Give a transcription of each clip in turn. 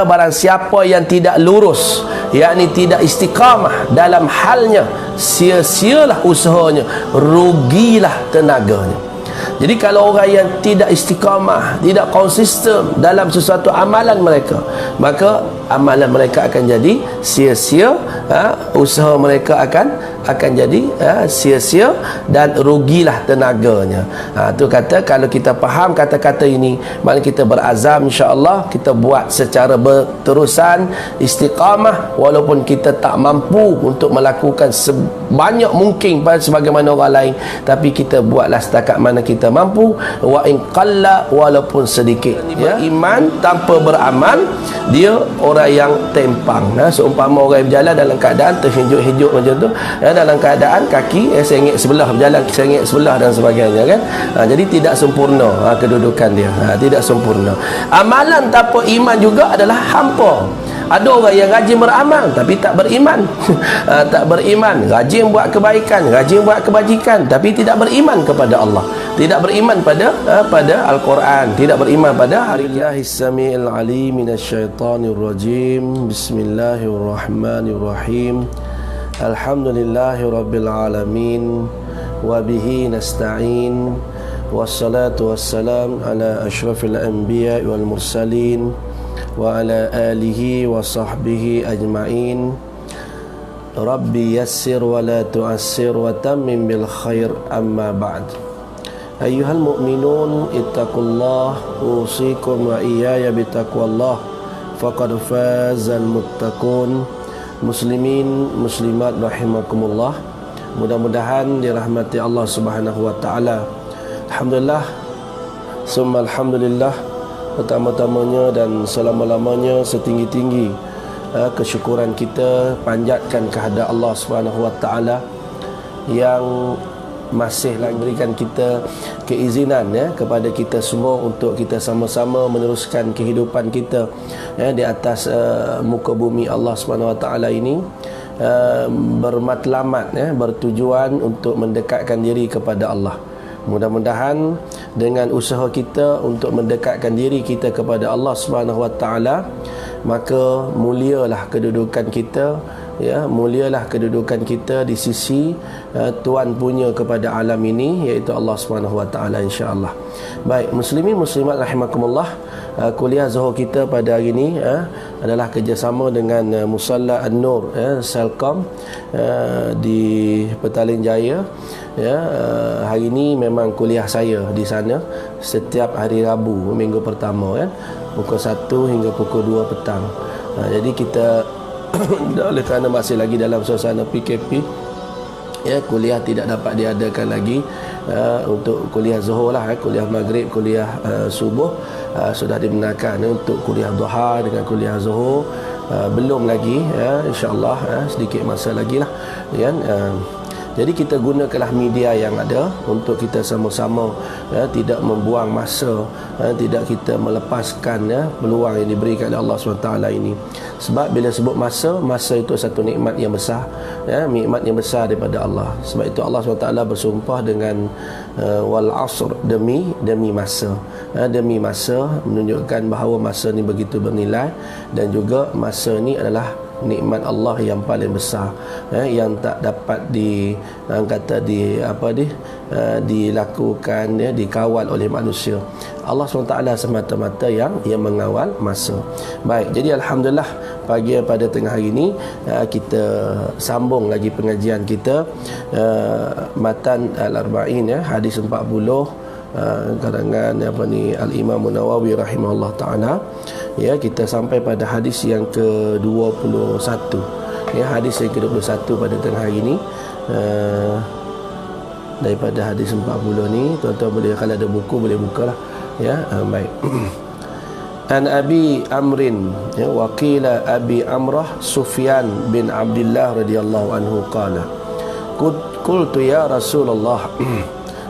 Barang siapa yang tidak lurus, yakni tidak istiqamah dalam halnya, sia-sialah usahanya, rugilah tenaganya. Jadi kalau orang yang tidak istiqamah, tidak konsisten dalam sesuatu amalan mereka, maka amalan mereka akan jadi sia-sia, usaha mereka akan jadi sia-sia dan rugilah tenaganya. Tu kata kalau kita faham kata-kata ini, maknanya kita berazam insya-Allah kita buat secara berterusan, istiqamah, walaupun kita tak mampu untuk melakukan sebanyak mungkin sebagaimana orang lain, tapi kita buatlah setakat mana kita mampu, wa in qalla, walaupun sedikit. Iman tanpa beramal, dia orang yang tempang. Seumpama orang berjalan dalam keadaan terhinjuk-hinjuk macam tu, dalam keadaan kaki sengit sebelah, berjalan sengit sebelah dan sebagainya, kan. Jadi tidak sempurna kedudukan dia, tidak sempurna. Amalan tanpa iman juga adalah hampa. Ada orang yang rajin beramal tapi tak beriman. Tak beriman, rajin buat kebaikan, rajin buat kebajikan, tapi tidak beriman kepada Allah, tidak beriman pada Al-Quran, tidak beriman pada hari Allahis Sami'il Alim minasyaitonir rajim. Bismillahirrahmanirrahim. Alhamdulillahi rabbil alamin, wa bihi nasta'in, wassalatu wassalam ala asyrafil anbiya wal mursalin, wa ala alihi wa sahbihi ajma'in. Rabbi yassir wa la tu'assir wa tammim bil khair, amma ba'd. Ayyuhal mu'minun ittaqullah, usikum wa iyaya bitaqwallah, faqad fazal muttaqun. Muslimin muslimat rahimakumullah, mudah-mudahan dirahmati Allah Subhanahu wa taala. Alhamdulillah, summa alhamdulillah, pertama-tamanya dan selama-lamanya setinggi-tinggi kesyukuran kita panjatkan kehadap Allah Subhanahu wa taala yang masih lagi berikan kita keizinan kepada kita semua untuk kita sama-sama meneruskan kehidupan kita di atas muka bumi Allah Subhanahu wa taala ini, bermatlamat bertujuan untuk mendekatkan diri kepada Allah. Mudah-mudahan dengan usaha kita untuk mendekatkan diri kita kepada Allah Subhanahu wa taala, maka mulialah kedudukan kita, mulialah kedudukan kita di sisi Tuan punya kepada alam ini, iaitu Allah Subhanahu wa taala, insya-Allah. Baik, muslimin muslimat rahimakumullah, kuliah Zuhur kita pada hari ini adalah kerjasama dengan Musalla An-Nur Selcom di Petaling Jaya. Hari ini memang kuliah saya di sana setiap hari Rabu minggu pertama, pukul 1 hingga pukul 2 petang. Jadi kita oleh kerana masih lagi dalam suasana PKP, kuliah tidak dapat diadakan lagi untuk kuliah Zuhur lah, kuliah Maghrib, kuliah Subuh sudah dibenarkan untuk kuliah Duha dengan kuliah Zuhur belum lagi, insya-Allah sedikit masa lagi lah, jadi kita gunakanlah media yang ada untuk kita sama-sama tidak membuang masa, tidak kita melepaskan peluang yang diberikan oleh Allah SWT ini. Sebab bila sebut masa itu satu nikmat yang besar, nikmat yang besar daripada Allah. Sebab itu Allah SWT bersumpah dengan wal asr, demi masa. Demi masa menunjukkan bahawa masa ni begitu bernilai, dan juga masa ni adalah nikmat Allah yang paling besar, yang tak dapat dilakukan, dikawal oleh manusia. Allah SWT semata-mata yang mengawal masa. Baik, jadi alhamdulillah pagi pada tengah hari ini kita sambung lagi pengajian kita Matan Al-Arba'in, hadis 40 karangan Al-Imam Nawawi rahimahullah taala. Kita sampai pada hadis yang ke-21. Hadis yang ke-21 pada tengah hari ini. Daripada hadis 40 ni, tuan-tuan boleh, kalau ada buku boleh bukalah. Baik. An Abi Amrin, wa qila Abi Amrah Sufyan bin Abdullah radhiyallahu anhu qala qultu ya Rasulullah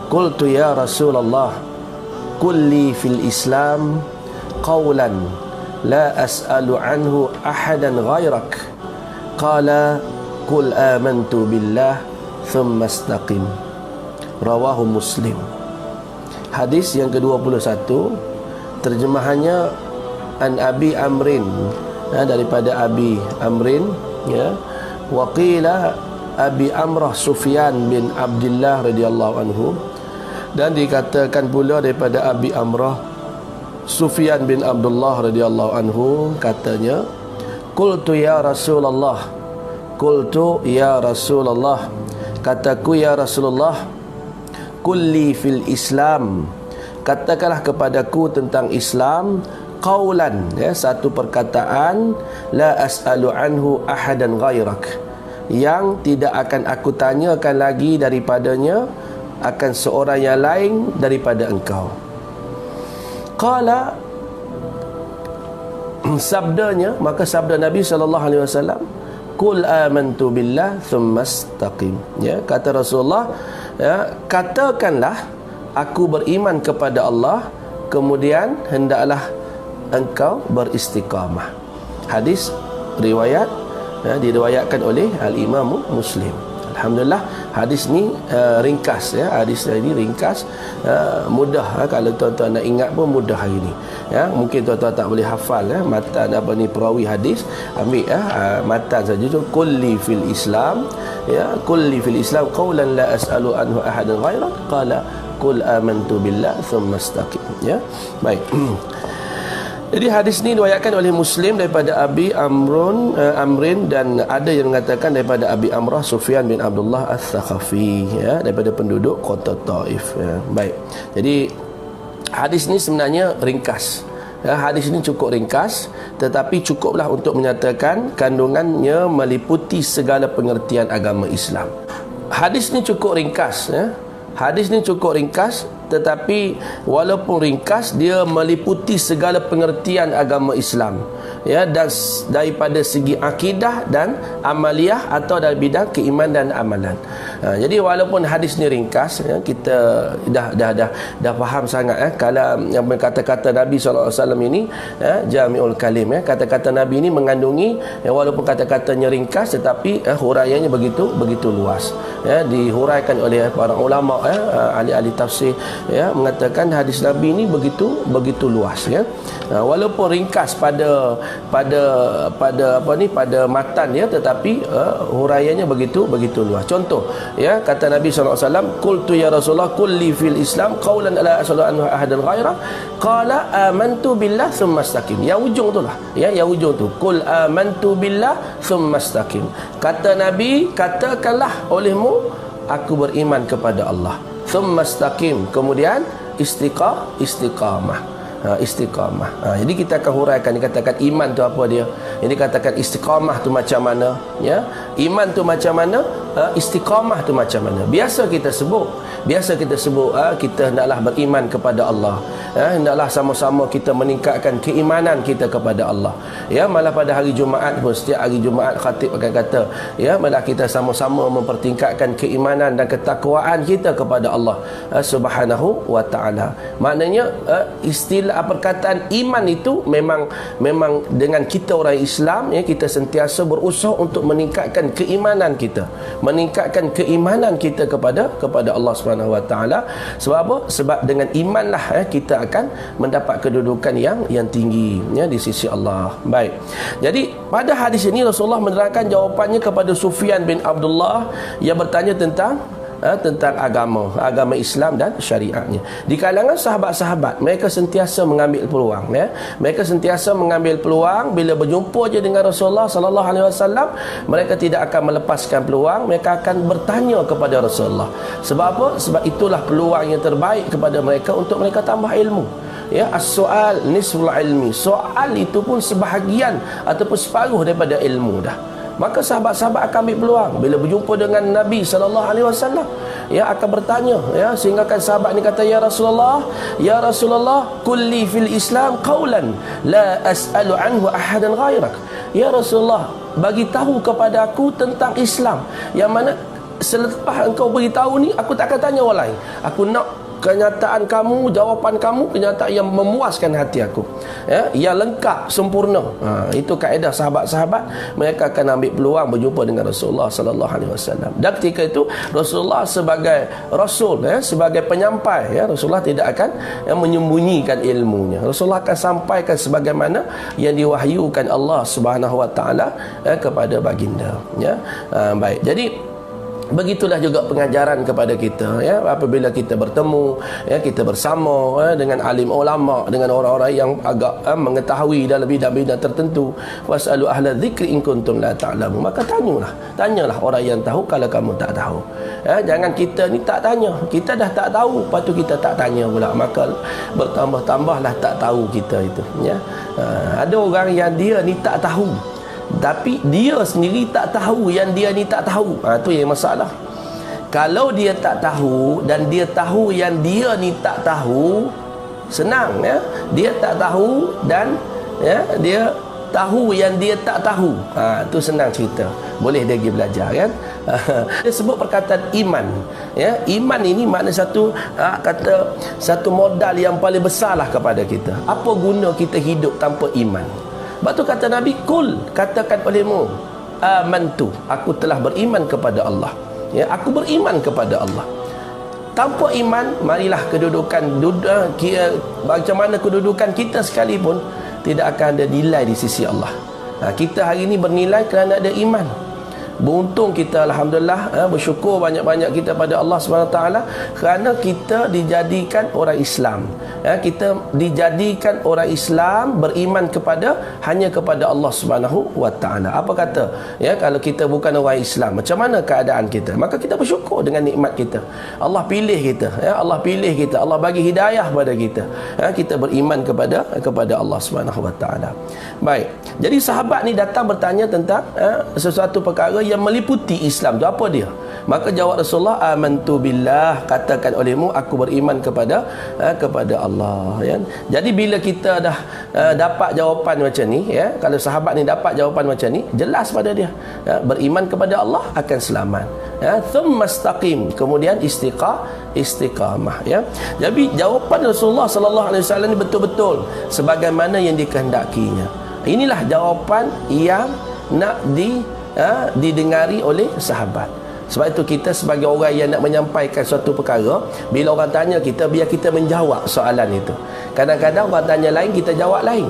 qultu ya Rasulullah qul li fil Islam qawlan la as'alu anhu ahadan ghairak qala qul amantu billah thumma istaqim. Rawahu Muslim. Hadis yang ke-21, terjemahannya, an Abi Amrin, daripada Abi Amrin, ya. Wa qila Abi Amrah Sufyan bin Abdullah radhiyallahu anhu, dan dikatakan pula daripada Abi Amrah Sufyan bin Abdullah radhiyallahu anhu, katanya, qultu ya Rasulullah, qultu ya Rasulullah, kataku ya Rasulullah, kulli fil Islam, katakanlah kepadaku tentang Islam, qaulan, ya, satu perkataan, la as'alu anhu ahadan ghairak, yang tidak akan aku tanyakan lagi daripadanya akan seorang yang lain daripada engkau. Qala, sabdanya, maka sabda Nabi SAW, qul amantu billah thumma istaqim, ya, kata Rasulullah, ya, katakanlah aku beriman kepada Allah, kemudian hendaklah engkau beristiqamah. Hadis riwayat, ya, diriwayatkan oleh Al-Imam Muslim. Alhamdulillah, hadis ni ringkas, ya, hadis ini ringkas, mudah, kalau tuan-tuan nak ingat pun mudah hari ni, ya. Mungkin tuan-tuan tak boleh hafal, ya, matan apa ni perawi hadis, ambil, ya, matan saja tu, kulli fil Islam, ya, kulli fil Islam qaulan la as'alu anhu ahadan ghairak, qala qul amantu billah thumma istaqim, ya. Baik. Jadi hadis ni diriwayatkan oleh Muslim daripada Abi Amrin, dan ada yang mengatakan daripada Abi Amrah Sufyan bin Abdullah Al-Thaqafi, ya, daripada penduduk kota Taif, ya. Baik. Jadi hadis ni sebenarnya ringkas, ya, hadis ini cukup ringkas, tetapi cukuplah untuk menyatakan kandungannya meliputi segala pengertian agama Islam. Hadis ni cukup ringkas, ya. Hadis ni cukup ringkas, tetapi walaupun ringkas, dia meliputi segala pengertian agama Islam, ya, dan daripada segi akidah dan amaliyah, atau dari bidang keimanan dan amalan. Jadi walaupun hadis ni ringkas, ya, kita dah faham sangat, kalau yang kata-kata Nabi SAW ini, ya, Jami'ul Kalim, ya, kata-kata Nabi ini mengandungi, ya, walaupun kata-katanya ringkas, tetapi huraiannya begitu luas, ya, dihuraikan oleh para ulama, ya, ahli-ahli tafsir, ya, mengatakan hadis Nabi ini begitu luas, ya. Walaupun ringkas pada matan, ya, tetapi huraiannya begitu luas. Contoh, ya, kata Nabi SAW, qultu ya Rasulullah kulli fil Islam qaulan la as'alu anhu ahadan ghaira, qala amantu billah thumma istaqim. Yang ujung tu lah, ya, yang ujung tu, qul amantu billah thumma istaqim. Kata Nabi, katakanlah olehmu, aku beriman kepada Allah, thumma istaqim, kemudian istiqamah. Istiqamah. Jadi kita akan huraikan, dikatakan iman tu apa dia, ini katakan istiqamah tu macam mana, ya, iman tu macam mana, istiqamah tu macam mana. Biasa kita sebut kita hendaklah beriman kepada Allah, hendaklah sama-sama kita meningkatkan keimanan kita kepada Allah, ya. Malah pada hari Jumaat pun, setiap hari Jumaat khatib akan kata, ya, malah kita sama-sama mempertingkatkan keimanan dan ketakwaan kita kepada Allah Subhanahu wa ta'ala. Maknanya istilah perkataan iman itu memang dengan kita orang Islam, ya, kita sentiasa berusaha untuk meningkatkan keimanan kita, kepada Allah Subhanahu wa taala. Sebab apa? Sebab dengan imanlah, ya, kita akan mendapat kedudukan yang tinggi, ya, di sisi Allah. Baik. Jadi pada hadis ini Rasulullah menerangkan jawapannya kepada Sufyan bin Abdullah yang bertanya tentang agama Islam dan syariatnya. Di kalangan sahabat-sahabat, mereka sentiasa mengambil peluang, ya. Mereka sentiasa mengambil peluang bila berjumpa je dengan Rasulullah sallallahu alaihi wasallam, mereka tidak akan melepaskan peluang, mereka akan bertanya kepada Rasulullah. Sebab apa? Sebab itulah peluang yang terbaik kepada mereka untuk mereka tambah ilmu. Ya, as-soal nisful ilmi. Soal itu pun sebahagian ataupun separuh daripada ilmu dah. Maka sahabat-sahabat akan ambil peluang bila berjumpa dengan Nabi SAW, ya, akan bertanya, ya, sehingga kan sahabat ni kata, ya Rasulullah, kulli fil Islam qaulan la as'alu anhu ahadan ghairak. Ya Rasulullah, bagi tahu kepada aku tentang Islam yang mana selepas engkau beritahu ni, aku tak akan tanya orang lain. Aku nak kenyataan kamu, jawapan kamu kenyataan yang memuaskan hati aku, ya, yang lengkap, sempurna. Itu kaedah sahabat-sahabat, mereka akan ambil peluang berjumpa dengan Rasulullah sallallahu alaihi wasallam. Dan ketika itu Rasulullah sebagai rasul, ya, sebagai penyampai, ya, Rasulullah tidak akan menyembunyikan ilmunya. Rasulullah akan sampaikan sebagaimana yang diwahyukan Allah Subhanahu wa taala kepada baginda, ya. Baik. Jadi begitulah juga pengajaran kepada kita, ya, apabila kita bertemu, ya, kita bersama, ya, dengan alim ulama, dengan orang-orang yang agak mengetahui dalam bidang-bidang tertentu. Wasalu ahla dzikri in kuntum la ta'lamun. Maka tanyalah orang yang tahu kalau kamu tak tahu. Ya, jangan kita ni tak tanya, kita dah tak tahu, lepas tu kita tak tanya pula, maka bertambah-tambahlah tak tahu kita itu, ya. Ada orang yang dia ni tak tahu, tapi dia sendiri tak tahu yang dia ni tak tahu. Itu yang masalah. Kalau dia tak tahu dan dia tahu yang dia ni tak tahu, senang, ya. Dia tak tahu dan, ya, dia tahu yang dia tak tahu. Itu senang cerita. Boleh dia pergi belajar, kan. Dia sebut perkataan iman, ya. Iman ini makna satu satu modal yang paling besarlah kepada kita. Apa guna kita hidup tanpa iman? Sebab tu kata Nabi, kul, katakan olehmu, amantu, aku telah beriman kepada Allah, ya, aku beriman kepada Allah. Tanpa iman, marilah kedudukan macam mana kedudukan kita sekalipun tidak akan ada nilai di sisi Allah. Kita hari ini bernilai kerana ada iman. Beruntung kita, alhamdulillah, bersyukur banyak-banyak kita pada Allah SWT kerana kita dijadikan orang Islam, ya, kita dijadikan orang Islam beriman hanya kepada Allah SWT. Apa kata, ya, kalau kita bukan orang Islam, macam mana keadaan kita? Maka kita bersyukur dengan nikmat kita. Allah pilih kita, ya, Allah pilih kita, Allah bagi hidayah pada kita, ya, kita beriman kepada Allah SWT. Baik, jadi sahabat ni datang bertanya tentang sesuatu perkara yang meliputi Islam tu. Apa dia? Maka jawab Rasulullah, amantu billah, katakan olehmu aku beriman kepada Allah, ya. Jadi bila kita dah dapat jawapan macam ni, ya, kalau sahabat ni dapat jawapan macam ni, jelas pada dia, ya, beriman kepada Allah akan selamat, ya. Thumma istaqim, kemudian istiqamah, ya. Jadi jawapan Rasulullah sallallahu alaihi wasallam ni betul-betul sebagaimana yang dikehendakinya. Inilah jawapan yang nak didengari oleh sahabat. Sebab itu kita sebagai orang yang nak menyampaikan suatu perkara, bila orang tanya kita, biar kita menjawab soalan itu. Kadang-kadang orang tanya lain, kita jawab lain,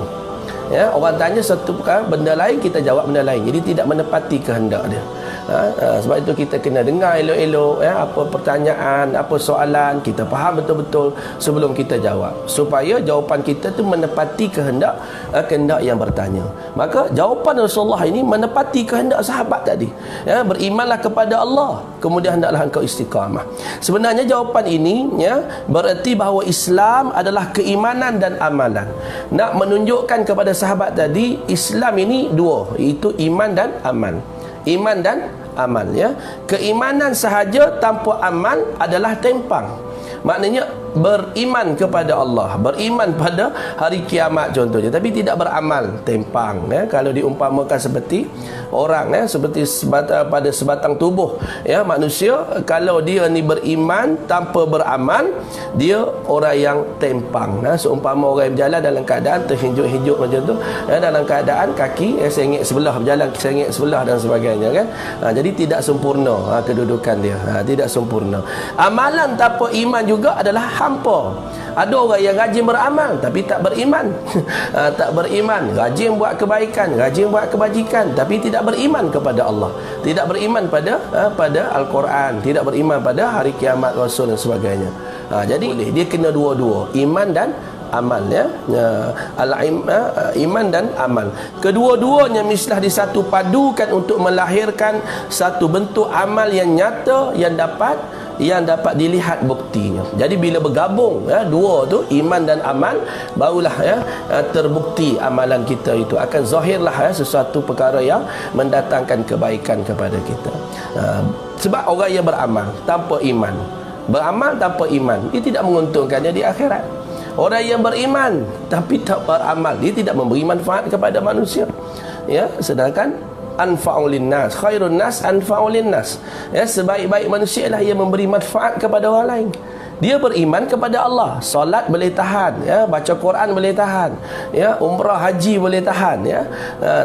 ya. Orang tanya satu perkara, benda lain, kita jawab benda lain. Jadi tidak menepati kehendak dia. Sebab itu kita kena dengar elok-elok, ya, apa pertanyaan, apa soalan, kita faham betul-betul sebelum kita jawab, supaya jawapan kita tu menepati kehendak yang bertanya. Maka jawapan Rasulullah ini menepati kehendak sahabat tadi, ya, berimanlah kepada Allah, kemudian hendaklah engkau istiqamah. Sebenarnya jawapan ini, ya, bererti bahawa Islam adalah keimanan dan amalan. Nak menunjukkan kepada sahabat tadi, Islam ini dua, iaitu iman dan amal. Iman dan amal, ya. Keimanan sahaja tanpa amal adalah tempang. Maknanya beriman kepada Allah, beriman pada hari kiamat contohnya, tapi tidak beramal, tempang, ya. Kalau diumpamakan seperti orang, ya, seperti pada sebatang tubuh, ya, manusia, kalau dia ni beriman tanpa beramal, dia orang yang tempang, ya. Seumpama orang yang berjalan dalam keadaan terhinjuk-hinjuk macam tu, ya, dalam keadaan kaki, sengit sebelah, berjalan sengit sebelah dan sebagainya, kan. Jadi tidak sempurna kedudukan dia, tidak sempurna. Amalan tanpa iman juga adalah hampa. Ada orang yang rajin beramal tapi tak beriman. Tak beriman, rajin buat kebaikan, rajin buat kebajikan, tapi tidak beriman kepada Allah, tidak beriman pada Al-Quran, tidak beriman pada hari kiamat, Rasul dan sebagainya. Jadi dia kena dua-dua, iman dan amal, ya. Iman dan amal, kedua-duanya mestilah disatu padukan untuk melahirkan satu bentuk amal yang nyata, yang dapat dilihat buktinya. Jadi bila bergabung, ya, dua tu, iman dan amal, barulah, ya, terbukti amalan kita itu akan zahirlah, ya, sesuatu perkara yang mendatangkan kebaikan kepada kita. Sebab orang yang beramal tanpa iman, beramal tanpa iman, dia tidak menguntungkannya di akhirat. Orang yang beriman tapi tak beramal, dia tidak memberi manfaat kepada manusia, ya. Sedangkan anfa'ul linnas, khairun nas anfa'ul linnas, ya, sebaik-baik manusia lah yang memberi manfaat kepada orang lain. Dia beriman kepada Allah. Solat boleh tahan, ya, baca Quran boleh tahan, ya, umrah haji boleh tahan, ya.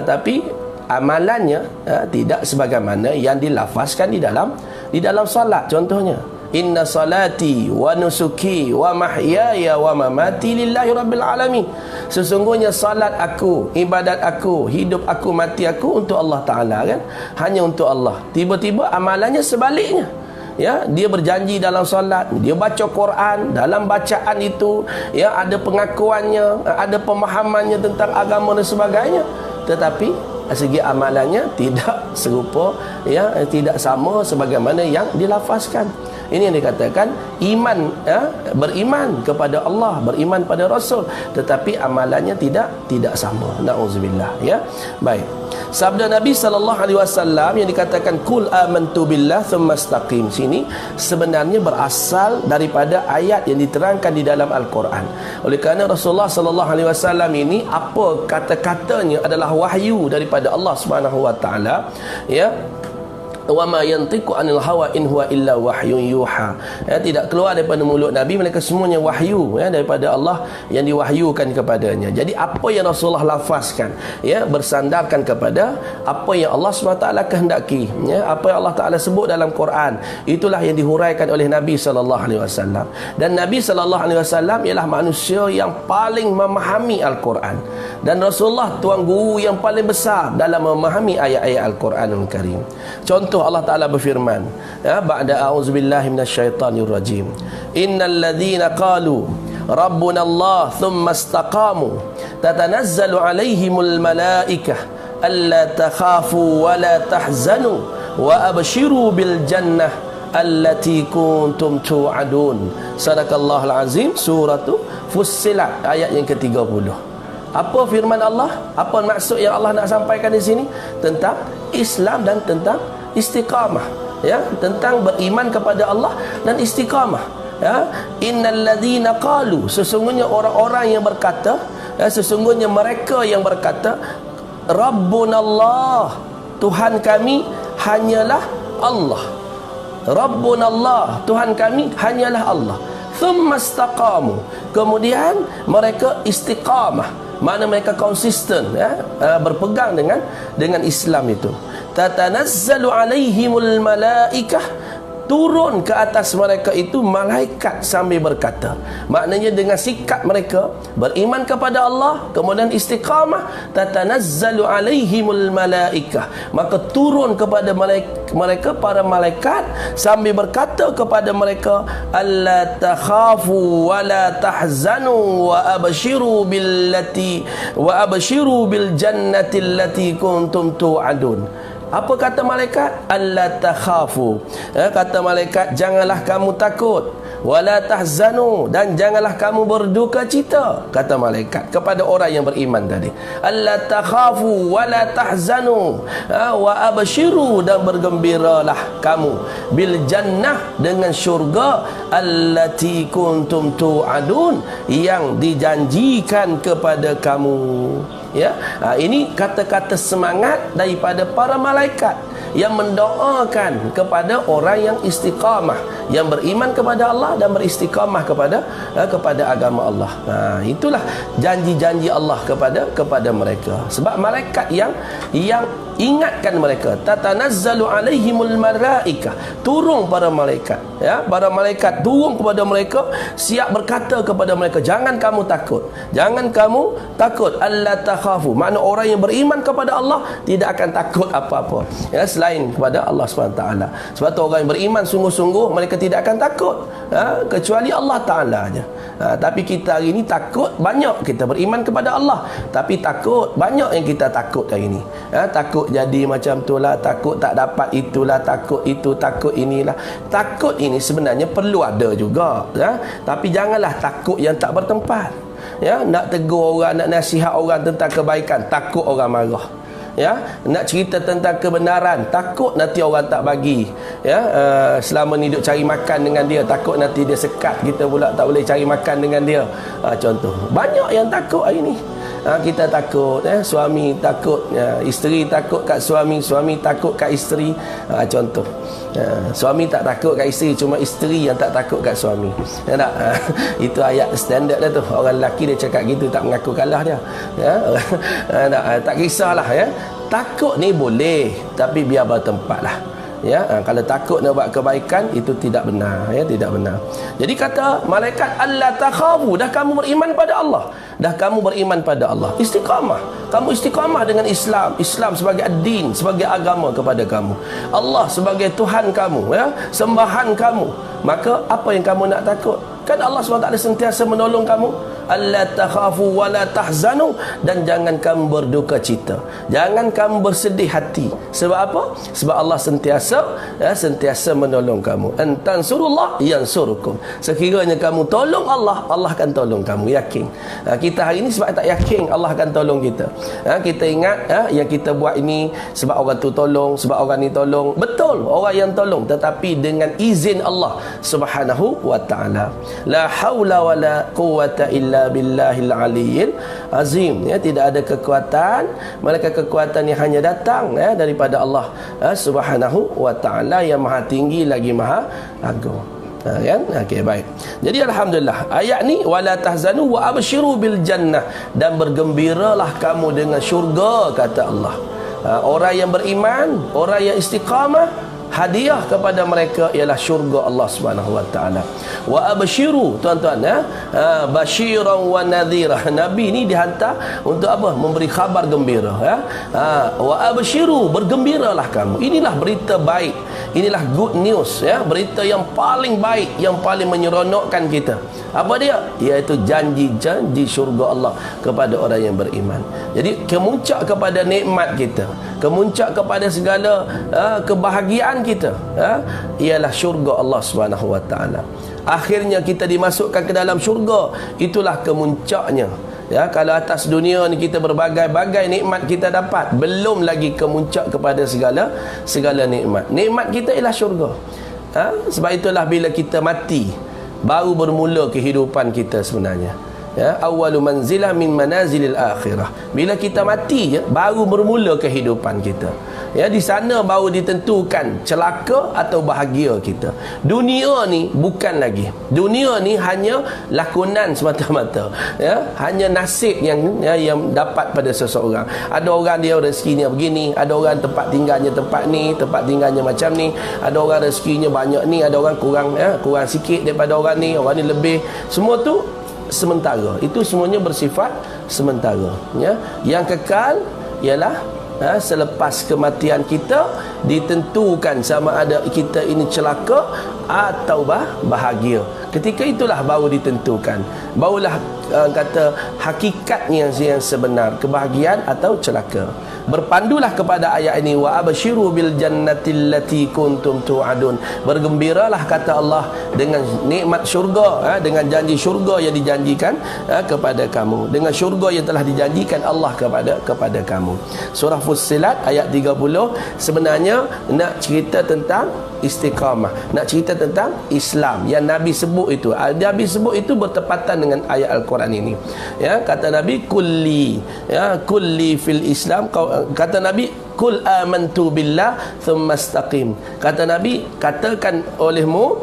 Tapi amalannya tidak sebagaimana yang dilafazkan di dalam solat. Contohnya, inna salati wa nusuki wa mahyaya wa mamati lillahi rabbil alamin. Sesungguhnya salat aku, ibadat aku, hidup aku, mati aku untuk Allah Ta'ala, kan? Hanya untuk Allah. Tiba-tiba amalannya sebaliknya. Ya, dia berjanji dalam solat, dia baca Quran, dalam bacaan itu, ya, ada pengakuannya, ada pemahamannya tentang agama dan sebagainya, tetapi segi amalannya tidak serupa, ya, tidak sama sebagaimana yang dilafazkan. Ini yang dikatakan iman, ya, beriman kepada Allah, beriman pada Rasul, tetapi amalannya tidak sama. Nauzubillah, ya. Baik. Sabda Nabi SAW yang dikatakan kul amantu billah thumma istaqim, sini sebenarnya berasal daripada ayat yang diterangkan di dalam Al-Quran. Oleh kerana Rasulullah SAW ini, apa kata-katanya adalah wahyu daripada Allah Subhanahu wa taala, ya. Wa ma yantiqu anil hawa in huwa illa wahyun yuha. Ya, tidak keluar daripada mulut Nabi melainkan semuanya wahyu, ya, daripada Allah yang diwahyukan kepadanya. Jadi apa yang Rasulullah lafazkan, ya, bersandarkan kepada apa yang Allah SWT kehendaki, ya, apa yang Allah Taala sebut dalam Quran, itulah yang dihuraikan oleh Nabi SAW. Dan Nabi SAW ialah manusia yang paling memahami Al-Quran, dan Rasulullah tuan guru yang paling besar dalam memahami ayat-ayat Al-Quranul Karim. Contoh, Allah Ta'ala berfirman, ya, ba'da a'udzubillahi minasyaitanir rajim, innal ladzina qalu rabbuna Allah thumma istaqamu tatanazzalu alaihimul malaikah alla takhafu wa la tahzanu wa abshiru bil jannah allati kuntum tu'adun. Sadaqallahul azim. Surah Fussilat ayat yang ke-30. Apa firman Allah? Apa maksud yang Allah nak sampaikan di sini? Tentang Islam dan tentang istiqamah, ya, tentang beriman kepada Allah dan istiqamah, ya. Innal ladzina qalu, sesungguhnya orang-orang yang berkata, ya, sesungguhnya mereka yang berkata, Rabbunallah, Tuhan kami hanyalah Allah. Rabbunallah, Tuhan kami hanyalah Allah. Thumma istaqamu, kemudian mereka istiqamah, mana mereka konsisten, ya, berpegang dengan Islam itu. Tatanazzalu alaihimul malaikah, turun ke atas mereka itu malaikat sambil berkata. Maknanya dengan sikap mereka beriman kepada Allah, kemudian istiqamah, tatanazzalu alaihimul malaikah, maka turun kepada mereka para malaikat sambil berkata kepada mereka, alla takhafu wa la tahzanu wa abshiru bil jannati allati kuntum tu'adun. Apa kata malaikat? Alla takhafu, ya, kata malaikat, janganlah kamu takut, wala tahzanu, dan janganlah kamu berduka cita, kata malaikat kepada orang yang beriman tadi. Alla takhafu wala tahzanu, wa abshiru, dan bergembiralah kamu bil jannah, dengan syurga, allati kuntum tu'adun, yang dijanjikan kepada kamu. Ya, ini kata-kata semangat daripada para malaikat yang mendoakan kepada orang yang istiqamah, yang beriman kepada Allah dan beristiqamah kepada agama Allah. Itulah janji-janji Allah kepada mereka. Sebab malaikat yang ingatkan mereka, tatanazzalu alaihimul malaikah, turun para malaikat, ya, para malaikat turun kepada mereka, siap berkata kepada mereka, jangan kamu takut, jangan kamu takut, alla takhafu, makna orang yang beriman kepada Allah tidak akan takut apa-apa, ya, selain kepada Allah SWT. Sebab tu orang yang beriman sungguh-sungguh, mereka tidak akan takut, kecuali Allah Ta'ala aja. Tapi kita hari ini takut banyak, kita beriman kepada Allah tapi takut banyak yang kita takut hari ini, takut jadi macam tu lah, takut tak dapat itulah, takut itu, takut inilah. Takut ini sebenarnya perlu ada juga, ya? Tapi janganlah takut yang tak bertempat, ya. Nak tegur orang, nak nasihat orang tentang kebaikan, takut orang marah, ya. Nak cerita tentang kebenaran, takut nanti orang tak bagi, ya. Selama ni duk cari makan dengan dia, takut nanti dia sekat kita pula tak boleh cari makan dengan dia. Contoh, banyak yang takut hari ni. Kita takut, suami takut, isteri takut kat suami, suami takut kat isteri. Contoh, suami tak takut kat isteri, cuma isteri yang tak takut kat suami. Tak? Itu ayat standard dah tu. Orang lelaki dia cakap gitu, tak mengaku kalah dia. Tak kisahlah ya. Takut ni boleh, tapi biar bertempat lah. Kalau takut nak buat kebaikan, itu tidak benar, tidak benar. Jadi kata malaikat, Allah takhafu, dah kamu beriman pada Allah, dah kamu beriman pada Allah, istiqamah, kamu istiqamah dengan Islam, Islam sebagai ad-din, sebagai agama kepada kamu, Allah sebagai Tuhan kamu, sembahan kamu, maka apa yang kamu nak takut? Kan Allah SWT sentiasa menolong kamu. Allah takhafu wa la tahzanu, dan jangan kamu berduka cita, jangan kamu bersedih hati. Sebab apa? Sebab Allah sentiasa menolong kamu. Antansurullah yansurukum. Sekiranya kamu tolong Allah, Allah akan tolong kamu. Yakin. Kita hari ini sebab tak yakin Allah akan tolong kita. Kita ingat yang kita buat ini sebab orang tu tolong, sebab orang ni tolong. Betul, orang yang tolong, tetapi dengan izin Allah Subhanahu wa ta'ala. La haula wa la quwwata illa billahil aliyyil azim. Tidak ada kekuatan melainkan kekuatan yang hanya datang daripada Allah Subhanahu wa ta'ala, yang maha tinggi lagi maha agung. Kan? Okey, baik. Jadi alhamdulillah, ayat ni wala tahzanu wa abshiru bil jannah, dan bergembiralah kamu dengan syurga, kata Allah. Orang yang beriman, orang yang istiqamah, hadiah kepada mereka ialah syurga Allah Subhanahu wa taala. Wa abshiru, tuan-tuan, basyiran wa nadhira. Nabi ni dihantar untuk apa? Memberi khabar gembira, wa abshiru, bergembiralah kamu. Inilah berita baik, inilah good news, berita yang paling baik, yang paling menyeronokkan kita. Apa dia? Iaitu janji-janji syurga Allah kepada orang yang beriman. Jadi kemuncak kepada nikmat kita, kemuncak kepada segala kebahagiaan kita, ialah syurga Allah Subhanahu wa taala. Akhirnya kita dimasukkan ke dalam syurga, itulah kemuncaknya. Kalau atas dunia ni kita berbagai-bagai nikmat kita dapat, belum lagi kemuncak kepada segala nikmat. Nikmat kita ialah syurga. Sebab itulah bila kita mati, baru bermula kehidupan kita sebenarnya. Awwalu manzilah min manazilil akhirah. Bila kita mati je, baru bermula kehidupan kita. Di sana baru ditentukan celaka atau bahagia kita. Dunia ni bukan lagi. Dunia ni hanya lakonan semata-mata. Hanya nasib yang dapat pada seseorang. Ada orang dia rezekinya begini, ada orang tempat tinggalnya tempat ni, tempat tinggalnya macam ni, ada orang rezekinya banyak ni, ada orang kurang sikit daripada orang ni lebih. Semua tu sementara. Itu semuanya bersifat sementara. Yang kekal ialah selepas kematian kita, ditentukan sama ada kita ini celaka atau bahagia. Ketika itulah baru ditentukan, barulah kata hakikatnya yang sebenar, kebahagiaan atau celaka. Berpandulah kepada ayat ini, wa abshiru bil jannati allati kuntum tu'adun. Bergembiralah, kata Allah, dengan nikmat syurga, dengan janji syurga yang dijanjikan kepada kamu, dengan syurga yang telah dijanjikan Allah kepada kamu. Surah Fussilat ayat 30 sebenarnya nak cerita tentang istiqamah, nak cerita tentang Islam yang Nabi sebut itu. Nabi sebut itu bertepatan dengan ayat Al-Quran ini. Kata Nabi, kulli fil Islam. Kata Nabi, kul amantu billah thumma istaqim. Kata Nabi, katakan olehmu,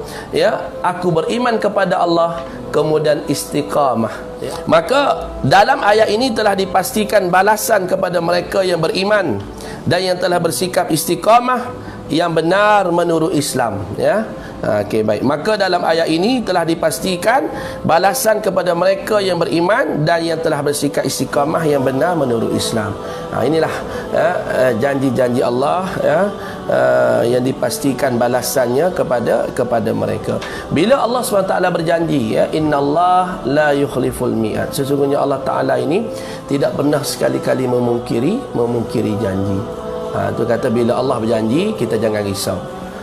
aku beriman kepada Allah, kemudian istiqamah. Maka dalam ayat ini telah dipastikan balasan kepada mereka yang beriman dan yang telah bersikap istiqamah yang benar menurut Islam. Okey, baik. Maka dalam ayat ini telah dipastikan balasan kepada mereka yang beriman dan yang telah bersikap istiqamah yang benar menurut Islam. Inilah janji-janji Allah yang dipastikan balasannya kepada mereka. Bila Allah SWT berjanji, innallaha la yukhliful mi'ad, sesungguhnya Allah Ta'ala ini tidak pernah sekali-kali memungkiri janji. Itu kata bila Allah berjanji, kita jangan risau.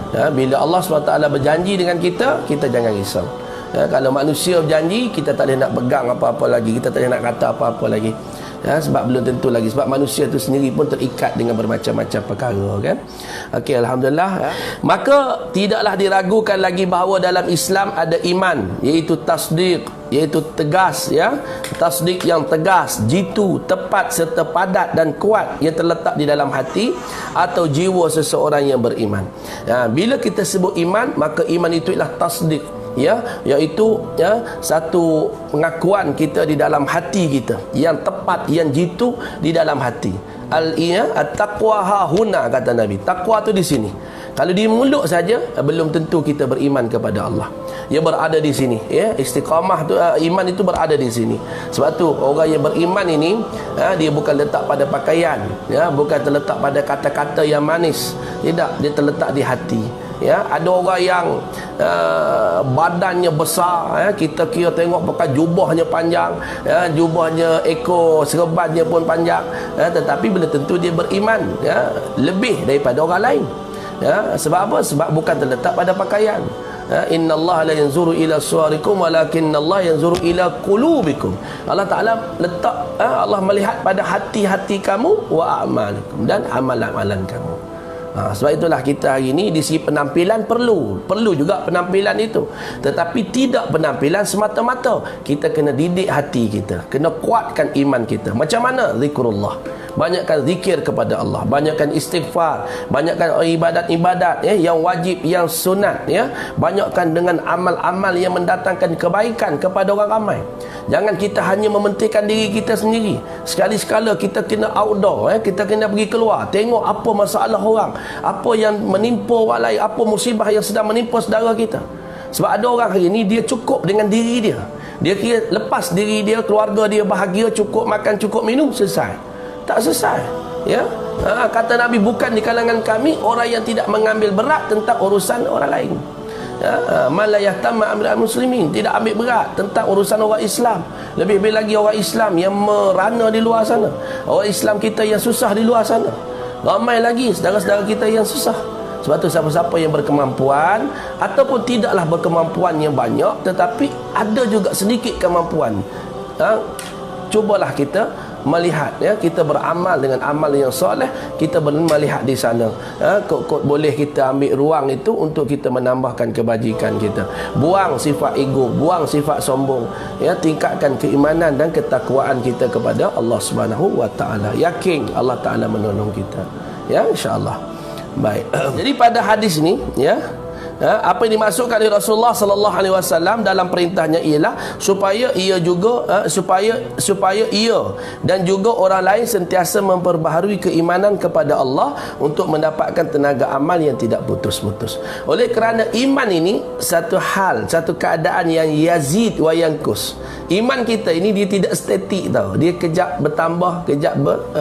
Bila Allah SWT berjanji dengan kita, kita jangan risau. Kalau manusia berjanji, kita tak boleh nak pegang apa-apa lagi, kita tak boleh nak kata apa-apa lagi. Sebab belum tentu lagi, sebab manusia itu sendiri pun terikat dengan bermacam-macam perkara, kan. Okey, alhamdulillah. Maka tidaklah diragukan lagi bahawa dalam Islam ada iman, iaitu tasdiq, iaitu tegas, ya, tasdik yang tegas, jitu, tepat serta padat dan kuat yang terletak di dalam hati atau jiwa seseorang yang beriman. Bila kita sebut iman, maka iman itu ialah tasdik, ya, iaitu ya satu pengakuan kita di dalam hati kita yang tepat, yang jitu di dalam hati. At-taqwa hahuna, kata Nabi. Takwa tu di sini. Kalau di mulut saja belum tentu kita beriman kepada Allah. Ia berada di sini, ya. Istiqamah tu, iman itu berada di sini. Sebab tu orang yang beriman ini, dia bukan letak pada pakaian, ya, bukan terletak pada kata-kata yang manis. Tidak, dia terletak di hati. Ya, ada orang yang badannya besar, ya, kita kira tengok pakai jubahnya panjang, ya, jubahnya ekor serbannya pun panjang, ya, tetapi belum tentu dia beriman, ya, lebih daripada orang lain. Ya, sebab apa? Sebab bukan terletak pada pakaian. Innallaha la yanzuru ila suwarikum walakinnallaha yanzuru ila qulubikum. Allah Taala letak, Allah melihat pada hati-hati kamu wa a'malikum, dan amalan-amalan kamu. Sebab itulah kita hari ini di segi penampilan perlu juga penampilan itu, tetapi tidak penampilan semata-mata. Kita kena didik hati kita, kena kuatkan iman kita. Macam mana? Zikrullah, banyakkan zikir kepada Allah, banyakkan istighfar, banyakkan ibadat-ibadat, ya, yang wajib, yang sunat, ya, banyakkan dengan amal-amal yang mendatangkan kebaikan kepada orang ramai. Jangan kita hanya mementingkan diri kita sendiri. Sekali-sekala kita kena outdoor, ya, kita kena pergi keluar, tengok apa masalah orang, apa yang menimpa orang lain, apa musibah yang sedang menimpa saudara kita. Sebab ada orang hari ini dia cukup dengan diri dia. Dia kira lepas diri dia, keluarga dia bahagia, cukup makan, cukup minum, selesai. Tak selesai, ya. Kata Nabi, bukan di kalangan kami orang yang tidak mengambil berat tentang urusan orang lain. Man la yahtamma amral muslimin, tidak ambil berat tentang urusan orang Islam. Lebih-lebih lagi orang Islam yang merana di luar sana, orang Islam kita yang susah di luar sana. Ramai lagi saudara-saudara kita yang susah. Sebab tu siapa-siapa yang berkemampuan ataupun tidaklah berkemampuan yang banyak, tetapi ada juga sedikit kemampuan, cubalah kita melihat, ya, kita beramal dengan amal yang soleh, kita melihat di sana, kok boleh kita ambil ruang itu untuk kita menambahkan kebajikan kita. Buang sifat ego, buang sifat sombong, ya, tingkatkan keimanan dan ketakwaan kita kepada Allah Subhanahu wa taala. Yakin Allah Taala menolong kita, ya, insya-Allah. Baik. Jadi pada hadis ni, ya, apa yang dimaksudkan oleh Rasulullah sallallahu alaihi wasallam dalam perintahnya ialah supaya ia juga supaya ia dan juga orang lain sentiasa memperbaharui keimanan kepada Allah untuk mendapatkan tenaga amal yang tidak putus-putus. Oleh kerana iman ini satu hal, satu keadaan yang yazid wa yankus. Iman kita ini dia tidak statik tau. Dia kejap bertambah, kejap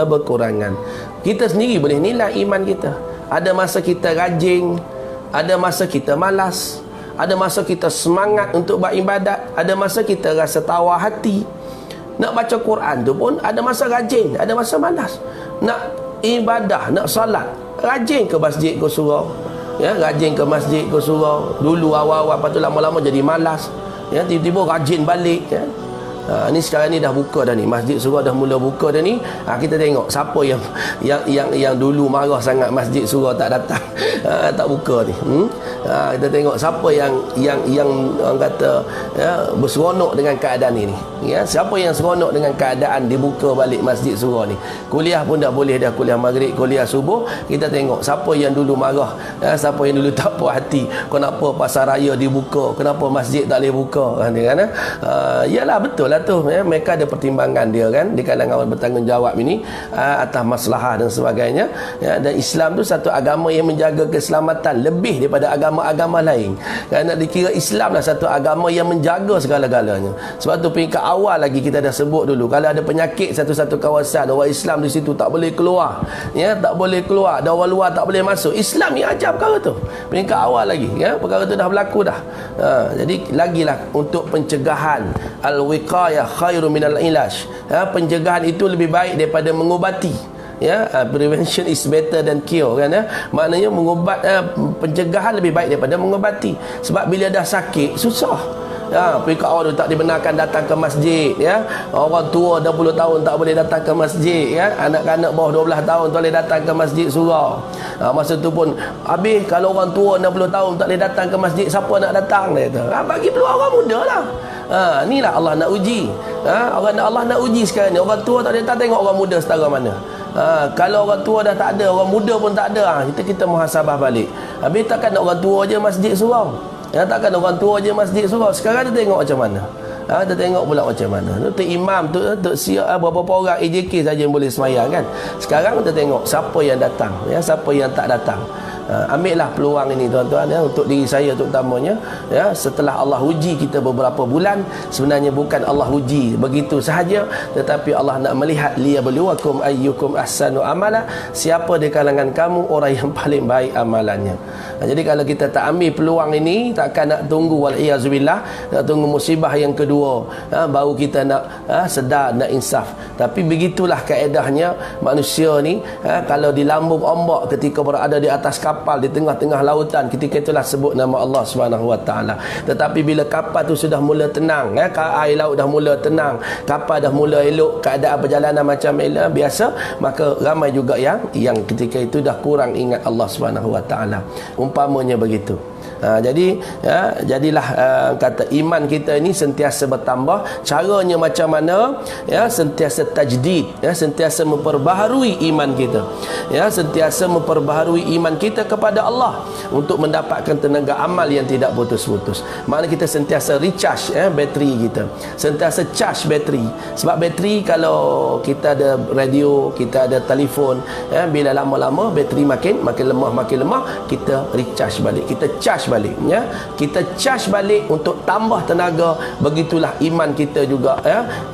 berkurangan. Kita sendiri boleh nilai iman kita. Ada masa kita rajin, ada masa kita malas, ada masa kita semangat untuk beribadat, ada masa kita rasa tawar hati. Nak baca Quran tu pun ada masa rajin, ada masa malas. Nak ibadah, nak salat, rajin ke masjid ke surau, ya, rajin ke masjid ke surau. Dulu awal-awal, lepas tu lama-lama jadi malas, ya, tiba-tiba rajin balik, ya. Ni sekarang ni dah buka dah ni, masjid surau dah mula buka dah ni. Kita tengok siapa yang dulu marah sangat masjid surau tak datang, tak buka ni. Kita tengok siapa yang orang kata, ya, berseronok dengan keadaan ini, ya. Siapa yang seronok dengan keadaan dibuka balik masjid surau ni. Kuliah pun dah boleh dah, kuliah maghrib, kuliah subuh. Kita tengok siapa yang dulu marah, ya, siapa yang dulu tak puas hati, kenapa pasar raya dibuka, kenapa masjid tak boleh buka, kan. Yalah, betul lah tu, ya, mereka ada pertimbangan dia, kan, di kalangan orang bertanggungjawab ini, atas maslahah dan sebagainya, ya. Dan Islam tu satu agama yang menjaga keselamatan lebih daripada agama-agama lain. Kerana dikira Islam lah satu agama yang menjaga segala-galanya. Sebab tu peringkat awal lagi kita dah sebut dulu, kalau ada penyakit satu-satu kawasan, orang Islam di situ tak boleh keluar, ya, tak boleh keluar, dan orang luar tak boleh masuk. Islam yang ajar perkara tu peringkat awal lagi, ya, perkara tu dah berlaku dah. Jadi lagilah untuk pencegahan, al-wiqayah khairu minal ilaj, ya, pencegahan itu lebih baik daripada mengubati, ya. Prevention is better than cure, kan, ya. Maknanya pencegahan lebih baik daripada mengubati. Sebab bila dah sakit susah, ya, peringkat awal tu tak dibenarkan datang ke masjid, ya. Orang tua 20 tahun tak boleh datang ke masjid, ya. Anak-anak bawah 12 tahun tak boleh datang ke masjid surau. Masa tu pun habis, kalau orang tua 60 tahun tak boleh datang ke masjid, siapa nak datang, dia kata. Bagi peluang orang muda lah. Inilah Allah nak uji. Allah nak uji sekarang ni. Orang tua tak boleh datang, tengok orang muda setara mana. Kalau orang tua dah tak ada, orang muda pun tak ada, kita muhasabah balik. Habis takkan orang tua je masjid surau. Takkan orang tua je masjid surau. Sekarang dia tengok macam mana. Kita tengok pula macam mana. Tu imam tu berapa orang AJK saja yang boleh semayang kan. Sekarang kita tengok siapa yang datang, siapa yang tak datang. Ambillah peluang ini tuan-tuan, untuk diri saya terutamanya, setelah Allah uji kita beberapa bulan, sebenarnya bukan Allah uji begitu sahaja, tetapi Allah nak melihat liyabluwakum ayyukum ahsanu amala, siapa di kalangan kamu orang yang paling baik amalannya. Jadi kalau kita tak ambil peluang ini, takkan nak tunggu wal-iyazubillah, nak tunggu musibah yang kedua, baru kita nak sedar, nak insaf. Tapi begitulah kaedahnya manusia ni, kalau di lambung ombak ketika berada di atas kapal di tengah-tengah lautan, ketika itulah sebut nama Allah Subhanahu Wa Taala. Tetapi bila kapal tu sudah mula tenang, air laut dah mula tenang, kapal dah mula elok, keadaan perjalanan macam biasa, maka ramai juga yang ketika itu dah kurang ingat Allah Subhanahu Wa Taala. Umpamanya begitu. Jadilah kata iman kita ini sentiasa bertambah. Caranya macam mana? Sentiasa tajdid, sentiasa memperbaharui iman kita, sentiasa memperbaharui iman kita kepada Allah untuk mendapatkan tenaga amal yang tidak putus-putus. Maknanya kita sentiasa recharge bateri kita, sentiasa charge bateri. Sebab bateri, kalau kita ada radio, kita ada telefon, bila lama-lama bateri makin lemah, kita recharge balik, kita charge balik, kita charge balik untuk tambah tenaga. Begitulah iman kita juga,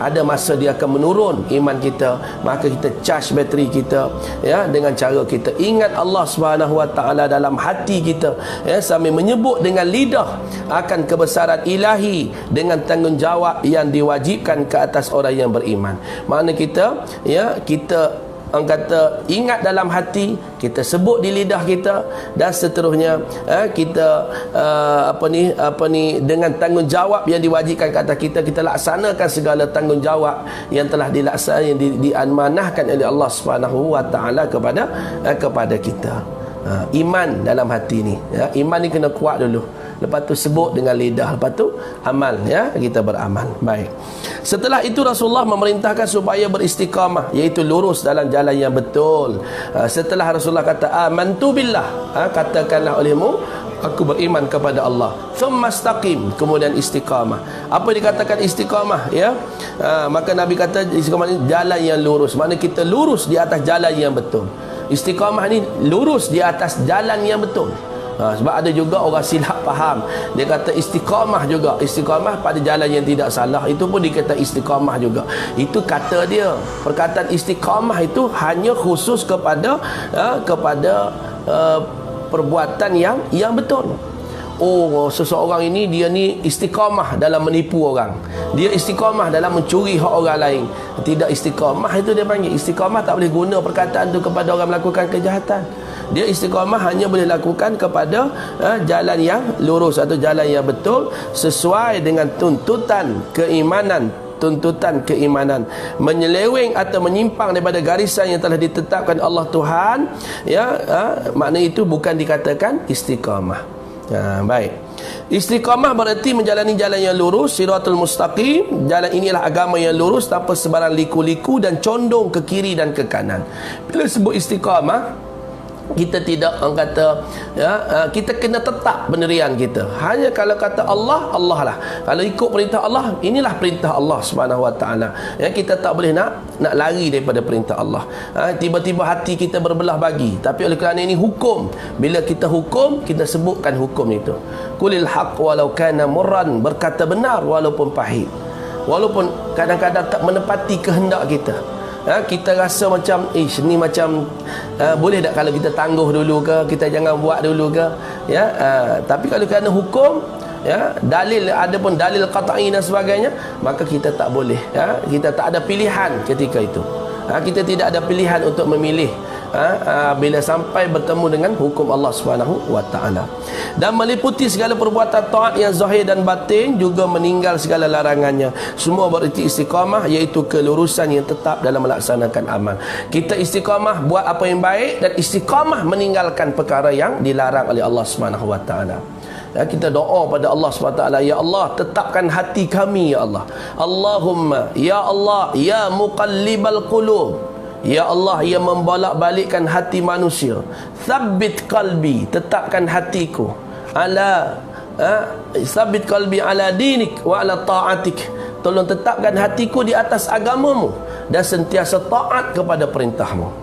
ada masa dia akan menurun iman kita, maka kita charge bateri kita, dengan cara kita ingat Allah Subhanahu Wa Taala dalam hati kita, sambil menyebut dengan lidah akan kebesaran ilahi dengan tanggungjawab yang diwajibkan ke atas orang yang beriman. Makna kita orang kata ingat dalam hati, kita sebut di lidah kita, dan seterusnya kita dengan tanggungjawab yang diwajibkan ke atas kita, kita laksanakan segala tanggungjawab yang telah dilaksanakan, yang diamanahkan oleh Allah Subhanahu Wa Taala kepada kita. Iman dalam hati ni, iman ni kena kuat dulu, lepas tu sebut dengan lidah, lepas tu amal, kita beramal. Baik. Setelah itu Rasulullah memerintahkan supaya beristiqamah, iaitu lurus dalam jalan yang betul. Setelah Rasulullah kata amantu billah, katakanlah olehmu aku beriman kepada Allah, thumma istaqim, kemudian istiqamah. Apa dikatakan istiqamah, maka Nabi kata istiqamah ni jalan yang lurus. Maknanya kita lurus di atas jalan yang betul. Istiqamah ni lurus di atas jalan yang betul. Sebab ada juga orang silap faham, dia kata istiqamah juga, istiqamah pada jalan yang tidak salah, itu pun dikata istiqamah juga. Itu kata dia. Perkataan istiqamah itu hanya khusus kepada perbuatan yang betul. Seseorang ini, dia ni istiqamah dalam menipu orang, dia istiqamah dalam mencuri hak orang lain. Tidak istiqamah, itu dia panggil istiqamah. Tak boleh guna perkataan tu kepada orang melakukan kejahatan. Dia istiqamah hanya boleh lakukan kepada jalan yang lurus atau jalan yang betul, sesuai dengan tuntutan keimanan, menyeleweng atau menyimpang daripada garisan yang telah ditetapkan Allah Tuhan, makna itu bukan dikatakan istiqamah. Baik. Istiqamah berarti menjalani jalan yang lurus, siratul mustaqim. Jalan inilah agama yang lurus tanpa sebarang liku-liku dan condong ke kiri dan ke kanan. Bila sebut istiqamah, kita tidak, orang kata, kita kena tetap pendirian kita. Hanya kalau kata Allah, Allah lah. Kalau ikut perintah Allah, inilah perintah Allah Subhanahu Wa Taala. Kita tak boleh nak lari daripada perintah Allah. Tiba-tiba hati kita berbelah bagi, tapi oleh kerana ini hukum, bila kita hukum, kita sebutkan hukum itu. Qulil haqq walau kana murran, berkata benar walaupun pahit, walaupun kadang-kadang tak menepati kehendak kita. Kita rasa macam ni macam boleh tak kalau kita tangguh dulu ke, kita jangan buat dulu ke, tapi kalau kerana hukum, dalil, ada pun dalil qat'i dan sebagainya, maka kita tak boleh, kita tak ada pilihan ketika itu. Kita tidak ada pilihan untuk memilih bila sampai bertemu dengan hukum Allah Subhanahu wa taala. Dan meliputi segala perbuatan taat yang zahir dan batin, juga meninggal segala larangannya. Semua bererti istiqamah, iaitu kelurusan yang tetap dalam melaksanakan amal. Kita istiqamah buat apa yang baik, dan istiqamah meninggalkan perkara yang dilarang oleh Allah Subhanahu wa taala. Kita doa pada Allah SWT, ya Allah, tetapkan hati kami, ya Allah. Allahumma, ya Allah, ya muqallibal qulub, ya Allah yang membolak-balikkan hati manusia, tsabbit qalbi, tetapkan hatiku, ala tsabbit qalbi ala dinik wa ala ta'atik, tolong tetapkan hatiku di atas agamamu dan sentiasa taat kepada perintahmu.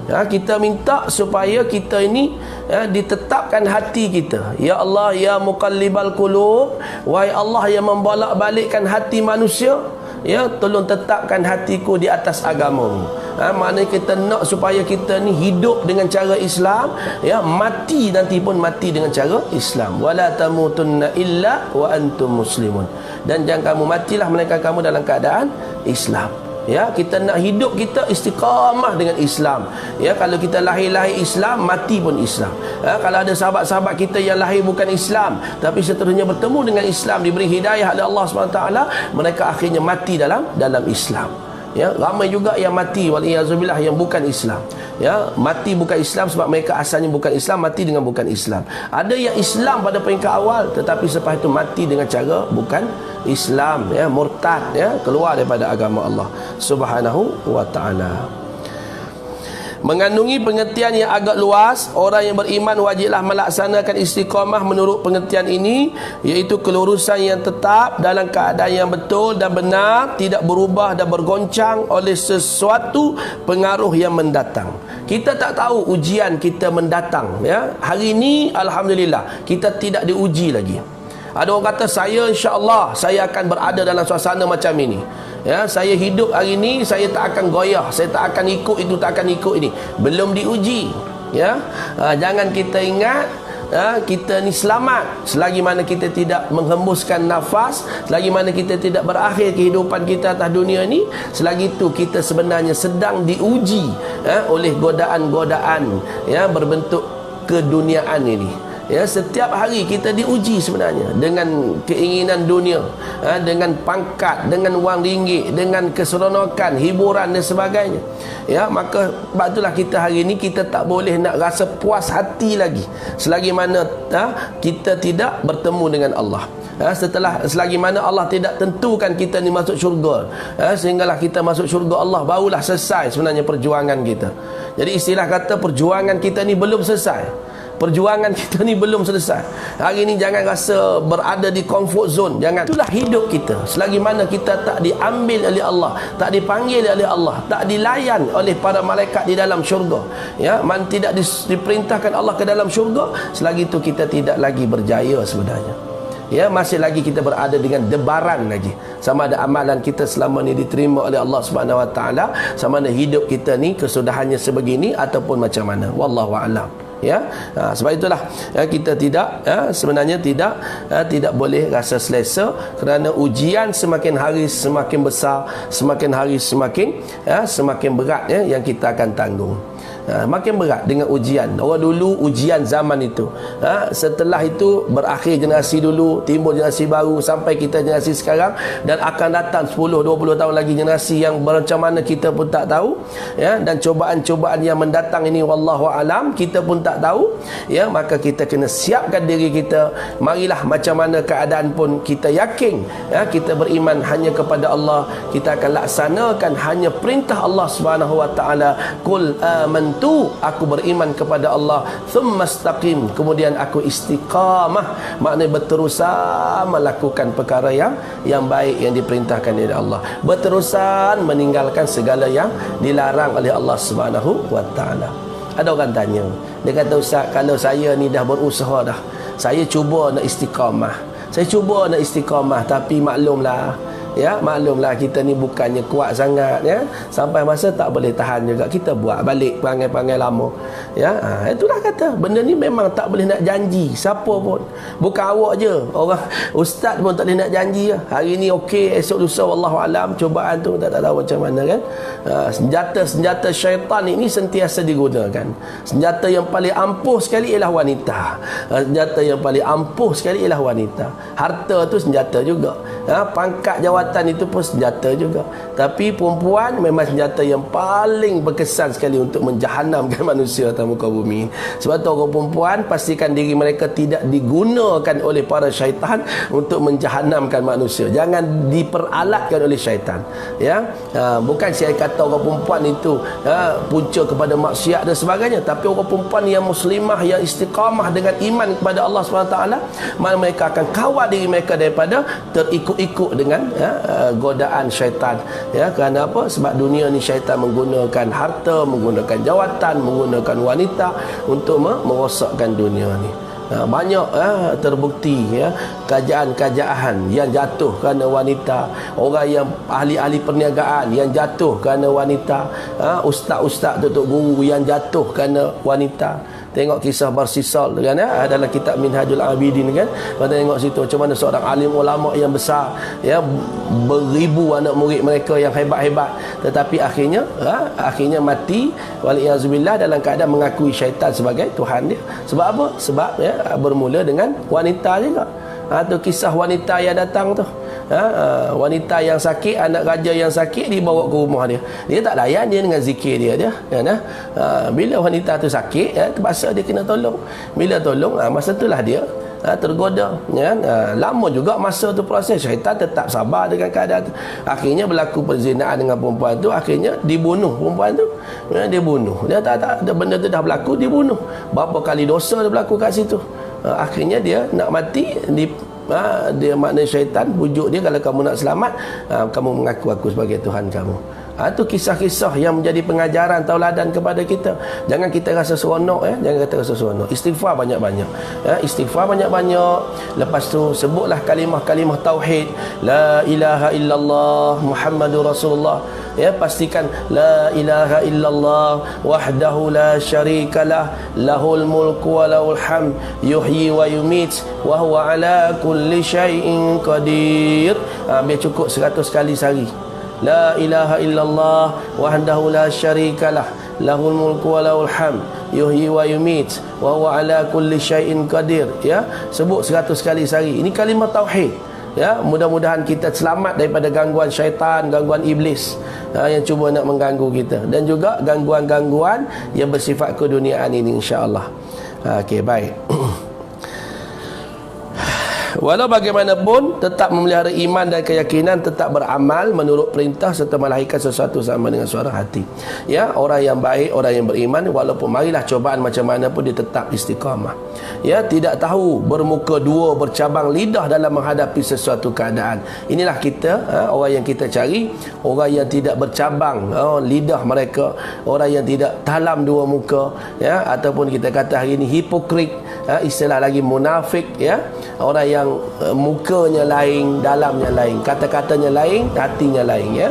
Kita minta supaya kita ini ditetapkan hati kita. Ya Allah, ya muqallibal qulub, wahai Allah yang membolak-balikkan hati manusia, tolong tetapkan hatiku di atas agamamu. Maknanya kita nak supaya kita ni hidup dengan cara Islam, mati nanti pun mati dengan cara Islam. Wala tamutunna illa wa antum muslimun, dan jangan kamu matilah melainkan kamu dalam keadaan Islam. Kita nak hidup kita istiqamah dengan Islam. Kalau kita lahir Islam, mati pun Islam. Kalau ada sahabat-sahabat kita yang lahir bukan Islam, tapi seterusnya bertemu dengan Islam, diberi hidayah oleh Allah SWT, mereka akhirnya mati dalam Islam. Ramai juga yang mati waliyazubillah yang bukan Islam. Mati bukan Islam sebab mereka asalnya bukan Islam, mati dengan bukan Islam. Ada yang Islam pada peringkat awal, tetapi selepas itu mati dengan cara bukan Islam, murtad, keluar daripada agama Allah Subhanahu wa taala. Mengandungi pengertian yang agak luas. Orang yang beriman wajiblah melaksanakan istiqamah menurut pengertian ini, iaitu kelurusan yang tetap dalam keadaan yang betul dan benar, tidak berubah dan bergoncang oleh sesuatu pengaruh yang mendatang. Kita tak tahu ujian kita mendatang. Hari ini alhamdulillah kita tidak diuji lagi. Ada orang kata, saya insya-Allah saya akan berada dalam suasana macam ini. Saya hidup hari ini, saya tak akan goyah, saya tak akan ikut itu, tak akan ikut ini. Belum diuji. Jangan kita ingat kita ni selamat selagi mana kita tidak menghembuskan nafas, selagi mana kita tidak berakhir kehidupan kita atas dunia ni. Selagi itu kita sebenarnya sedang diuji oleh godaan-godaan berbentuk keduniaan ini. Setiap hari kita diuji sebenarnya dengan keinginan dunia, dengan pangkat, dengan wang ringgit, dengan keseronokan, hiburan dan sebagainya. Maka sebab itulah kita hari ini kita tak boleh nak rasa puas hati lagi selagi mana kita tidak bertemu dengan Allah. Selagi mana Allah tidak tentukan kita ni masuk syurga, sehinggalah kita masuk syurga Allah, barulah selesai sebenarnya perjuangan kita. Jadi istilah kata perjuangan kita ni belum selesai. Perjuangan kita ni belum selesai. Hari ni jangan rasa berada di comfort zone. Jangan. Itulah hidup kita. Selagi mana kita tak diambil oleh Allah, tak dipanggil oleh Allah, tak dilayan oleh para malaikat di dalam syurga, tidak diperintahkan Allah ke dalam syurga, selagi itu kita tidak lagi berjaya sebenarnya. Masih lagi kita berada dengan debaran lagi. Sama ada amalan kita selama ni diterima oleh Allah Subhanahu wa taala, sama ada hidup kita ni kesudahannya sebegini ataupun macam mana. Wallahu a'lam. Sebab itulah kita tidak sebenarnya tidak boleh rasa selesa, kerana ujian semakin hari semakin besar, semakin hari semakin berat yang kita akan tanggung. Makin berat dengan ujian. Orang dulu ujian zaman itu, setelah itu berakhir generasi dulu, timbul generasi baru, sampai kita generasi sekarang, dan akan datang 10-20 tahun lagi generasi yang macam mana kita pun tak tahu. Dan cobaan-cobaan yang mendatang ini wallahu alam kita pun tak tahu. Maka kita kena siapkan diri kita. Marilah macam mana keadaan pun kita yakin, kita beriman hanya kepada Allah. Kita akan laksanakan hanya perintah Allah Subhanahu wa taala. Qul amantu, aku beriman kepada Allah, thumma istaqim, kemudian aku istiqamah, maknanya berterusan melakukan perkara yang baik yang diperintahkan oleh Allah, berterusan meninggalkan segala yang dilarang oleh Allah Subhanahu wa taala. Ada orang tanya, dia kata, Ustaz, kalau saya ni dah berusaha dah, saya cuba nak istiqamah, tapi maklumlah ya, maklumlah kita ni bukannya kuat sangat, ya, sampai masa tak boleh tahan juga, kita buat balik perangai-perangai lama, ya. Itulah kata benda ni memang tak boleh nak janji siapa pun, bukan awak je, orang ustaz pun tak boleh nak janji ya. Hari ni okey, esok lusa wallahu alam, cubaan tu tak tahu macam mana kan. Senjata syaitan ini sentiasa digunakan. Senjata yang paling ampuh sekali ialah wanita. Senjata yang paling ampuh sekali ialah wanita. Harta tu senjata juga, pangkat jawatan itu pun senjata juga. Tapi perempuan memang senjata yang paling berkesan sekali untuk menjahanamkan manusia atas muka bumi. Sebab tu orang perempuan pastikan diri mereka tidak digunakan oleh para syaitan untuk menjahanamkan manusia. Jangan diperalatkan oleh syaitan, ya. Bukan saya kata orang perempuan itu punca kepada maksiat dan sebagainya, tapi orang perempuan yang muslimah, yang istiqamah dengan iman kepada Allah SWT, mana mereka akan kawal diri mereka daripada terikut-ikut dengan godaan syaitan, ya. Kerana apa? Sebab dunia ni syaitan menggunakan harta, menggunakan jawatan, menggunakan wanita untuk merosakkan dunia ni. Banyak terbukti, ya, kerajaan-kerajaan yang jatuh kerana wanita, orang yang ahli-ahli perniagaan yang jatuh kerana wanita, ustaz-ustaz, tutup guru yang jatuh kerana wanita. Tengok kisah Barsisal kan, dalam kitab Minhajul Abidin kan, pada tengok situ macam mana seorang alim ulama yang besar, ya, beribu anak murid mereka yang hebat-hebat, tetapi akhirnya mati waliyazubillah dalam keadaan mengakui syaitan sebagai Tuhan dia. Sebab apa? Sebab, ya, bermula dengan wanita juga. Tu kisah wanita yang datang tu, wanita yang sakit, anak raja yang sakit dibawa ke rumah dia. Dia tak layan dia dengan zikir dia kan. Bila wanita tu sakit, terpaksa dia kena tolong. Bila tolong, masa itulah dia tergoda, ya. Lama juga masa tu proses, syaitan tetap sabar dengan keadaan tu. Akhirnya berlaku perzinaan dengan perempuan tu, akhirnya dibunuh perempuan tu, ya, dia bunuh. Dia tak benda tu dah berlaku, dibunuh. Berapa kali dosa dia berlaku kat situ. Akhirnya dia nak mati, dia makna syaitan bujuk dia, kalau kamu nak selamat, kamu mengaku aku sebagai Tuhan kamu. Itu kisah-kisah yang menjadi pengajaran tauladan kepada kita. Jangan kita rasa seronok, jangan kita rasa seronok. Istighfar banyak-banyak, istighfar banyak-banyak. Lepas tu sebutlah kalimah-kalimah tauhid, la ilaha illallah Muhammadur Rasulullah, ya. Pastikan la ilaha illallah wahdahu la syarikalah, lahul mulku wa lahul hamd, yuhyi wa yumit wa huwa ala kulli syai'in qadir. Biar cukup 100 kali sehari. La ilaha illallah wahdahu la syarikalah, lahul mulku wa lahul hamd, yuhyi wa yumit wa huwa ala kulli syai'in qadir, ya. Sebut 100 kali sehari. Ini kalimah tauhid, ya. Mudah-mudahan kita selamat daripada gangguan syaitan, gangguan iblis, yang cuba nak mengganggu kita, dan juga gangguan-gangguan yang bersifat keduniaan ini, insya-Allah. Okey, baik. Walau bagaimanapun, tetap memelihara iman dan keyakinan, tetap beramal menurut perintah serta melahirkan sesuatu sama dengan suara hati. Ya, orang yang baik, orang yang beriman, walaupun marilah cobaan macam mana pun, dia tetap istiqamah. Ya, tidak tahu bermuka dua, bercabang lidah dalam menghadapi sesuatu keadaan. Inilah kita, orang yang kita cari, orang yang tidak bercabang lidah mereka, orang yang tidak talam dua muka, ya, ataupun kita kata hari ini hipokrit, istilah lagi munafik, ya. Orang yang mukanya lain, dalamnya lain, kata-katanya lain, hatinya lain, ya.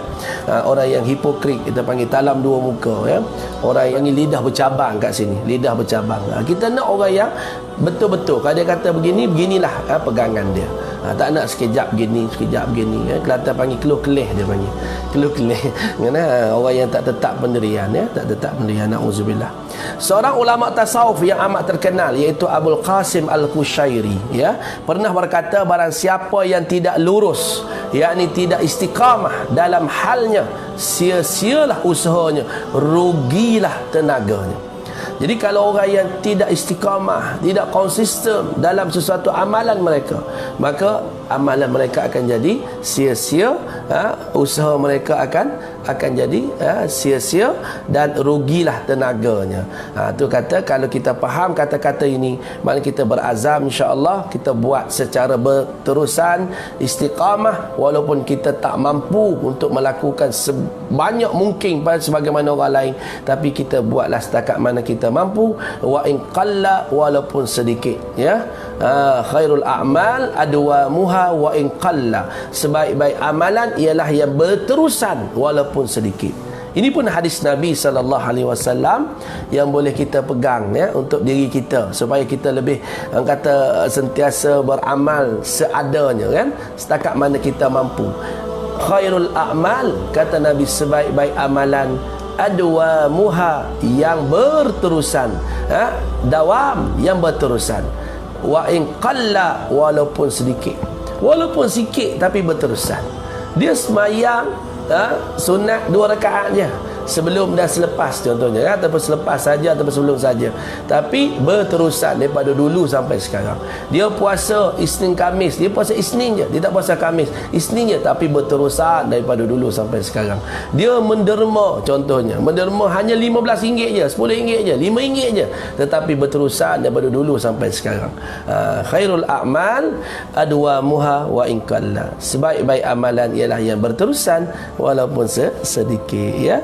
Orang yang hipokrit kita panggil talam dua muka, ya. Orang yang lidah bercabang kat sini, lidah bercabang. Kita nak orang yang betul-betul, kalau dia kata begini, beginilah pegangan dia. Tak nak sekejap begini, sekejap begini, ya. Kelantan panggil keluh kelih, dia panggil keluh kelih. Kerana orang yang tak tetap pendirian, ya, tak tetap pendirian, na'udzubillah. Seorang ulama tasawuf yang amat terkenal, iaitu Abul Qasim Al-Qushairi, ya, pernah berkata, barang siapa yang tidak lurus, yakni tidak istiqamah dalam halnya, sia-sialah usahanya, rugilah tenaganya. Jadi kalau orang yang tidak istiqamah, tidak konsisten dalam sesuatu amalan mereka, maka amalan mereka akan jadi sia-sia, usaha mereka akan akan jadi sia-sia dan rugilah tenaganya. Tu kata kalau kita faham kata-kata ini, maknanya kita berazam insya-Allah kita buat secara berterusan, istiqamah, walaupun kita tak mampu untuk melakukan sebanyak mungkin pada sebagaimana orang lain, tapi kita buatlah setakat mana kita mampu, wa in qalla, walaupun sedikit, ya. Khairul a'mal adwamuha wa in qalla. Sebaik-baik amalan ialah yang berterusan walaupun sedikit. Ini pun hadis Nabi SAW yang boleh kita pegang, ya, untuk diri kita, supaya kita lebih kata sentiasa beramal seadanya, kan, setakat mana kita mampu. Khairul a'mal, kata Nabi, sebaik-baik amalan adwamuha, yang berterusan, dawam, yang berterusan. Wa in qalla, walaupun sedikit, walaupun sikit tapi berterusan. Dia semayang sunat 2 rakaat je, sebelum dan selepas contohnya, ataupun selepas saja ataupun sebelum saja, tapi berterusan daripada dulu sampai sekarang. Dia puasa Isnin Khamis, dia puasa Isnin je, dia tak puasa Khamis, Isnin je, tapi berterusan daripada dulu sampai sekarang. Dia menderma, contohnya menderma hanya RM15 je, RM10 je, RM5 je, tetapi berterusan daripada dulu sampai sekarang. Khairul a'mal adwamuha wa in qalla. Sebaik-baik amalan ialah yang berterusan walaupun sedikit, ya.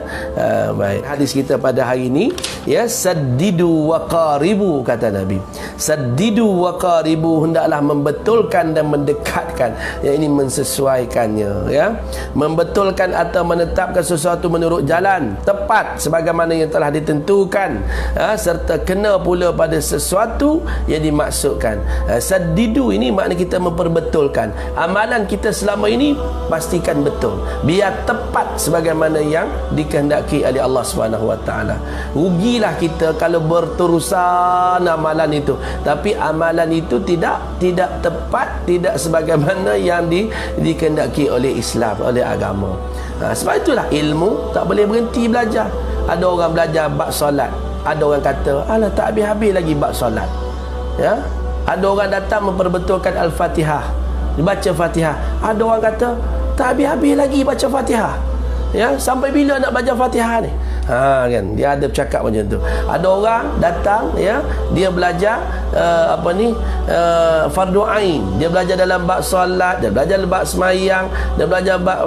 Baik, hadis kita pada hari ini, ya, saddidu wa qaribu, kata Nabi. Saddidu wa qaribu, hendaklah membetulkan dan mendekatkan, yang ini mensesuaikannya, ya. Membetulkan atau menetapkan sesuatu menurut jalan tepat sebagaimana yang telah ditentukan, serta kena pula pada sesuatu yang dimaksudkan. Saddidu ini makna kita memperbetulkan amalan kita selama ini, pastikan betul biar tepat sebagaimana yang dikehendaki oleh Allah Subhanahu wa taala. Rugilah kita kalau berterusan amalan itu, tapi amalan itu tidak tepat, tidak sebagaimana yang dikehendaki oleh Islam, oleh agama. Sebab itulah ilmu tak boleh berhenti belajar. Ada orang belajar bab solat, ada orang kata alah tak habis-habis lagi bab solat, ya. Ada orang datang memperbetulkan Al-Fatihah, dibaca Fatihah, ada orang kata tak habis-habis lagi baca Fatihah, ya, sampai bila nak baca Fatihah ni? Kan, dia ada bercakap macam tu. Ada orang datang, ya, dia belajar fardu ain, dia belajar dalam bab solat, dia belajar dalam bab semayang, dia belajar bab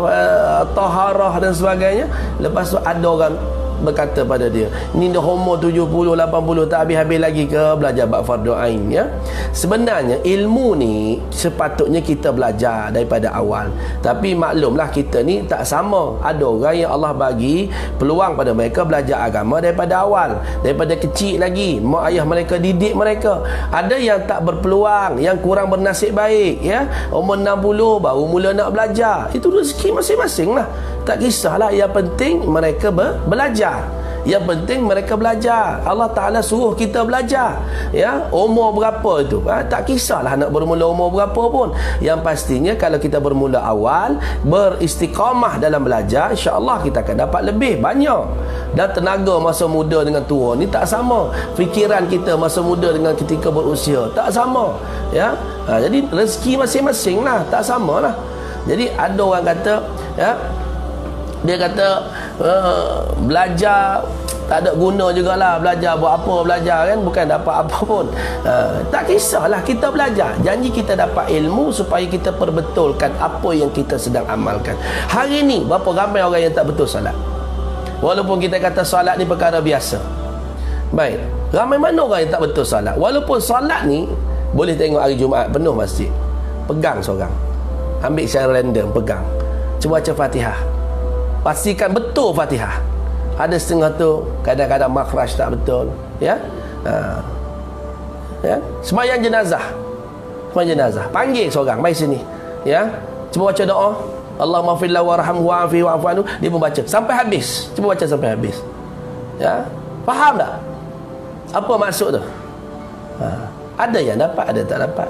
taharah dan sebagainya. Lepas tu ada orang berkata pada dia, ni dah umur 70, 80, tak habis-habis lagi ke belajar bab fardu ain, ya. Sebenarnya ilmu ni sepatutnya kita belajar daripada awal, tapi maklumlah kita ni tak sama. Ada orang yang Allah bagi peluang pada mereka belajar agama daripada awal, daripada kecil lagi, mak ayah mereka didik mereka. Ada yang tak berpeluang, yang kurang bernasib baik, ya, umur 60 baru mula nak belajar. Itu rezeki masing-masing lah, tak kisahlah. Yang penting mereka belajar. Yang penting mereka belajar. Allah Ta'ala suruh kita belajar, ya. Umur berapa itu, tak kisahlah nak bermula umur berapa pun. Yang pastinya kalau kita bermula awal, beristiqamah dalam belajar, insya-Allah kita akan dapat lebih banyak. Dan tenaga masa muda dengan tua ni tak sama. Fikiran kita masa muda dengan ketika berusia tak sama, ya. Jadi rezeki masing-masing lah, tak sama lah. Jadi ada orang kata, ya, dia kata belajar tak ada guna jugalah, belajar buat apa belajar, kan, bukan dapat apa pun. Tak kisahlah, kita belajar, janji kita dapat ilmu supaya kita perbetulkan apa yang kita sedang amalkan. Hari ni berapa ramai orang yang tak betul solat, walaupun kita kata solat ni perkara biasa. Baik, ramai mana orang yang tak betul solat, walaupun solat ni boleh tengok hari Jumaat penuh masjid, pegang seorang, ambil secara random, pegang, cuba baca Fatihah, pastikan betul Fatihah. Ada setengah tu kadang-kadang makhraj tak betul, ya. Ya, sembahyang jenazah, panggil seorang, mai sini, ya, cuba baca doa, Allahumma fir lahu warhamhu wa'afihi wa'fu anhu, dia pun baca sampai habis, cuba baca sampai habis, ya. Faham tak apa maksud tu? Ada yang dapat, ada tak dapat.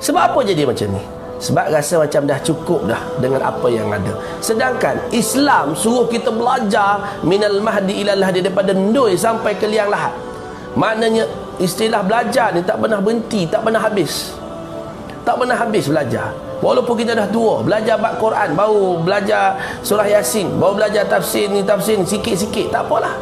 Sebab apa jadi macam ni? Sebab rasa macam dah cukup dah dengan apa yang ada. Sedangkan Islam suruh kita belajar minal mahdi ilal lahdi, daripada ndoi sampai ke liang lahat. Maknanya istilah belajar ni tak pernah berhenti, tak pernah habis. Tak pernah habis belajar. Walaupun kita dah tua, belajar bab Quran, baru belajar surah Yasin, baru belajar tafsir ni sikit-sikit, tak apalah.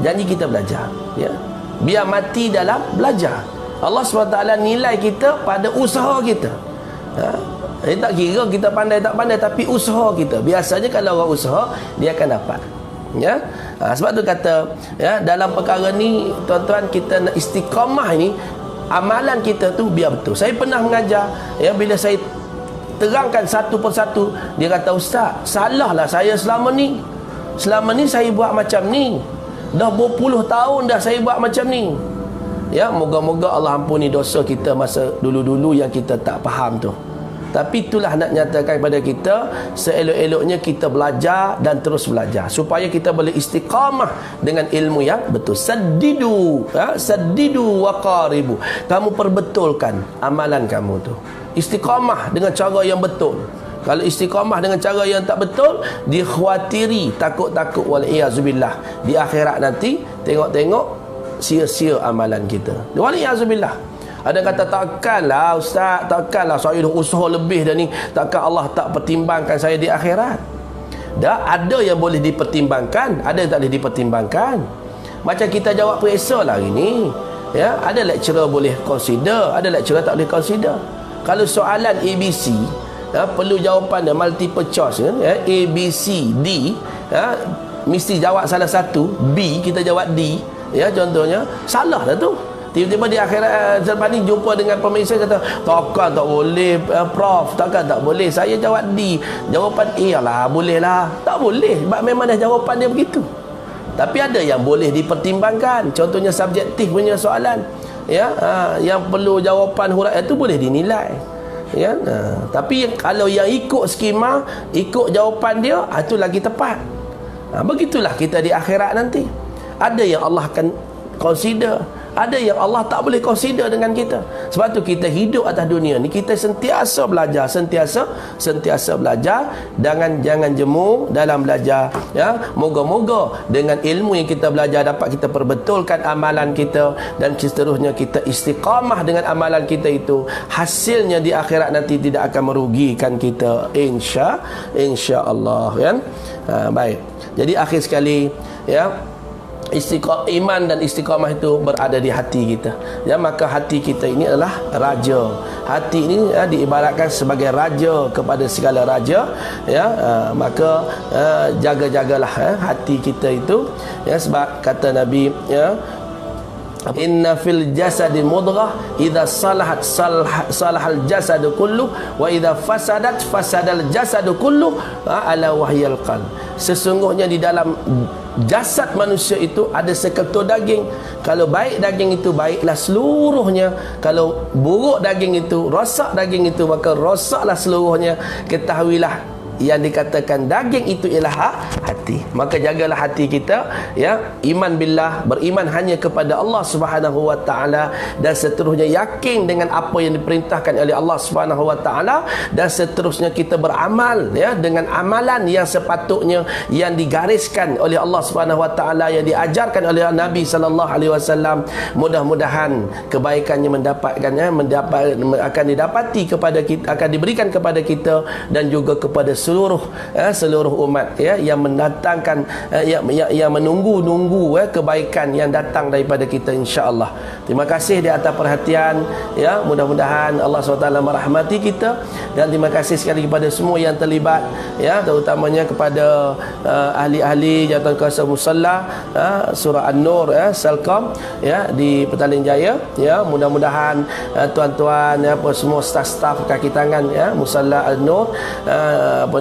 Janji kita belajar, ya. Biar mati dalam belajar. Allah SWT nilai kita pada usaha kita. Tak kira kita pandai tak pandai, tapi usaha kita. Biasanya kalau orang usaha, dia akan dapat. Ya. Sebab tu kata, ya, dalam perkara ni tuan-tuan, kita nak istiqamah ini, amalan kita tu biar betul. Saya pernah mengajar, ya, bila saya terangkan satu persatu, dia kata, "Ustaz, salahlah saya selama ni saya buat macam ni. Dah berpuluh tahun dah saya buat macam ni." Ya, moga-moga Allah ampuni dosa kita masa dulu-dulu yang kita tak faham tu. Tapi itulah nak nyatakan kepada kita, seelok-eloknya kita belajar dan terus belajar supaya kita boleh istiqamah dengan ilmu yang betul. Saddidu, saddidu wa qaribu. Kamu perbetulkan amalan kamu tu. Istiqamah dengan cara yang betul. Kalau istiqamah dengan cara yang tak betul, dikhawatiri, takut-takut wal-iyazubillah, di akhirat nanti tengok-tengok sia-sia amalan kita. Wal-iyazubillah. Ada kata, takkanlah Ustaz, takkanlah saya dah usaha lebih dah ni, takkan Allah tak pertimbangkan saya di akhirat. Dah ada yang boleh dipertimbangkan, ada yang tak boleh dipertimbangkan. Macam kita jawab periksa lah hari ni, ya, ada lecturer boleh consider, ada lecturer tak boleh consider. Kalau soalan ABC, ya, perlu jawapan dia multiple choice, ya, A, B, C, D, ya, mesti jawab salah satu. B kita jawab D, ya, contohnya, salah dah tu. Tiba-tiba di akhirat selepas ni jumpa dengan pemeriksa, kata, takkan tak boleh Prof, takkan tak boleh, saya jawab D, jawapan A lah, boleh lah. Tak boleh, sebab memang dah jawapan dia begitu. Tapi ada yang boleh dipertimbangkan, contohnya subjektif punya soalan, ya, yang perlu jawapan huruf itu boleh dinilai, ya. Tapi kalau yang ikut skema, ikut jawapan dia, itu lagi tepat. Begitulah kita di akhirat nanti. Ada yang Allah akan consider, ada yang Allah tak boleh consider dengan kita. Sebab tu kita hidup atas dunia ni, kita sentiasa belajar, sentiasa belajar. Jangan jemu dalam belajar, ya. Moga-moga dengan ilmu yang kita belajar dapat kita perbetulkan amalan kita, dan seterusnya kita istiqamah dengan amalan kita itu. Hasilnya di akhirat nanti tidak akan merugikan kita, insya-Allah, kan. Baik. Jadi akhir sekali, ya, iman dan istiqamah itu berada di hati kita, ya. Maka hati kita ini adalah raja. Hati ini, ya, diibaratkan sebagai raja kepada segala raja, ya. Maka jaga-jagalah, ya, hati kita itu, ya. Sebab kata Nabi, ya, inna fil jasadi mudghah idza salahat salahal jasadu kullu wa idza fasadat fasadal jasadu kullu ala wahyal qalb. Sesungguhnya di dalam jasad manusia itu ada seketul daging. Kalau baik daging itu, baiklah seluruhnya. Kalau buruk daging itu, rosak daging itu, maka rosaklah seluruhnya. Ketahuilah, yang dikatakan daging itu ialah hati. Maka jagalah hati kita, ya. Iman billah, beriman hanya kepada Allah Subhanahu wa taala, dan seterusnya yakin dengan apa yang diperintahkan oleh Allah Subhanahu wa taala, dan seterusnya kita beramal, ya, dengan amalan yang sepatutnya, yang digariskan oleh Allah Subhanahu wa taala, yang diajarkan oleh Nabi sallallahu alaihi wasallam. Mudah-mudahan kebaikannya akan didapati kepada kita, akan diberikan kepada kita dan juga kepada seluruh umat, ya, yang mendatangkan, yang menunggu kebaikan yang datang daripada kita, insya-Allah. Terima kasih di atas perhatian, ya. Mudah-mudahan Allah SWT merahmati kita, dan terima kasih sekali kepada semua yang terlibat, ya, terutamanya kepada ahli-ahli jawatan kuasa musalla, surah An-Nur, ya, Selcom, ya, di Petaling Jaya, ya. Mudah-mudahan tuan-tuan, ya, semua staf-staf kaki tangan, ya, musalla An-Nur,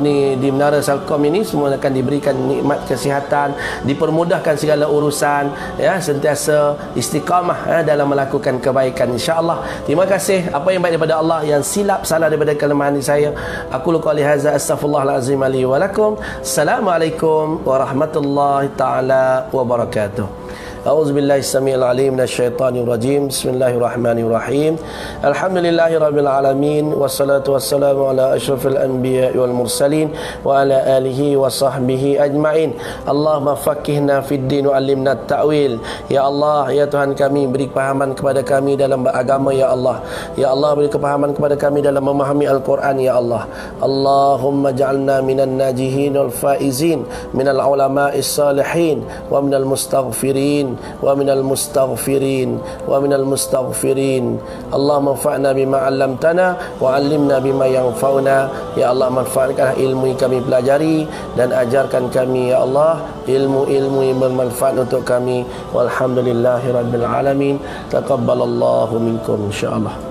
di Menara Selcom ini semua akan diberikan nikmat kesihatan, dipermudahkan segala urusan, ya, sentiasa istiqamah, dalam melakukan kebaikan, insya-Allah. Terima kasih. Apa yang baik daripada Allah, yang silap salah daripada kelemahan saya, aku qouli hadza astaghfirullahalazim li wa lakum. Assalamualaikum warahmatullahi taala wabarakatuh. A'udzubillahi samiil alim minasyaitonir rajim. Bismillahirrahmanirrahim. Alhamdulillahirabbil alamin wassalatu wassalamu ala asyrafil anbiya'i wal mursalin wa ala alihi wa sahbihi ajmain. Allahumma faqihna fid din wa 'allimna at-ta'wil. Ya Allah, ya Tuhan kami, beri kepahaman kepada kami dalam beragama ya Allah. Ya Allah, beri kepahaman kepada kami dalam memahami Al-Quran ya Allah. Allahumma ja'alna minan najihin wal faizin, minal ulama'is salihin, wa minal mustaghfirin, wa minal mustaghfirin, wa minal mustaghfirin. Allahumma anfa'na bima 'allamtana wa 'allimna bima yanfa'una. Ya Allah, manfaatkan ilmu yang kami pelajari dan ajarkan kami ya Allah ilmu-ilmu yang bermanfaat untuk kami. Walhamdulillahirabbil alamin. Taqabbalallahu minkum insyaallah.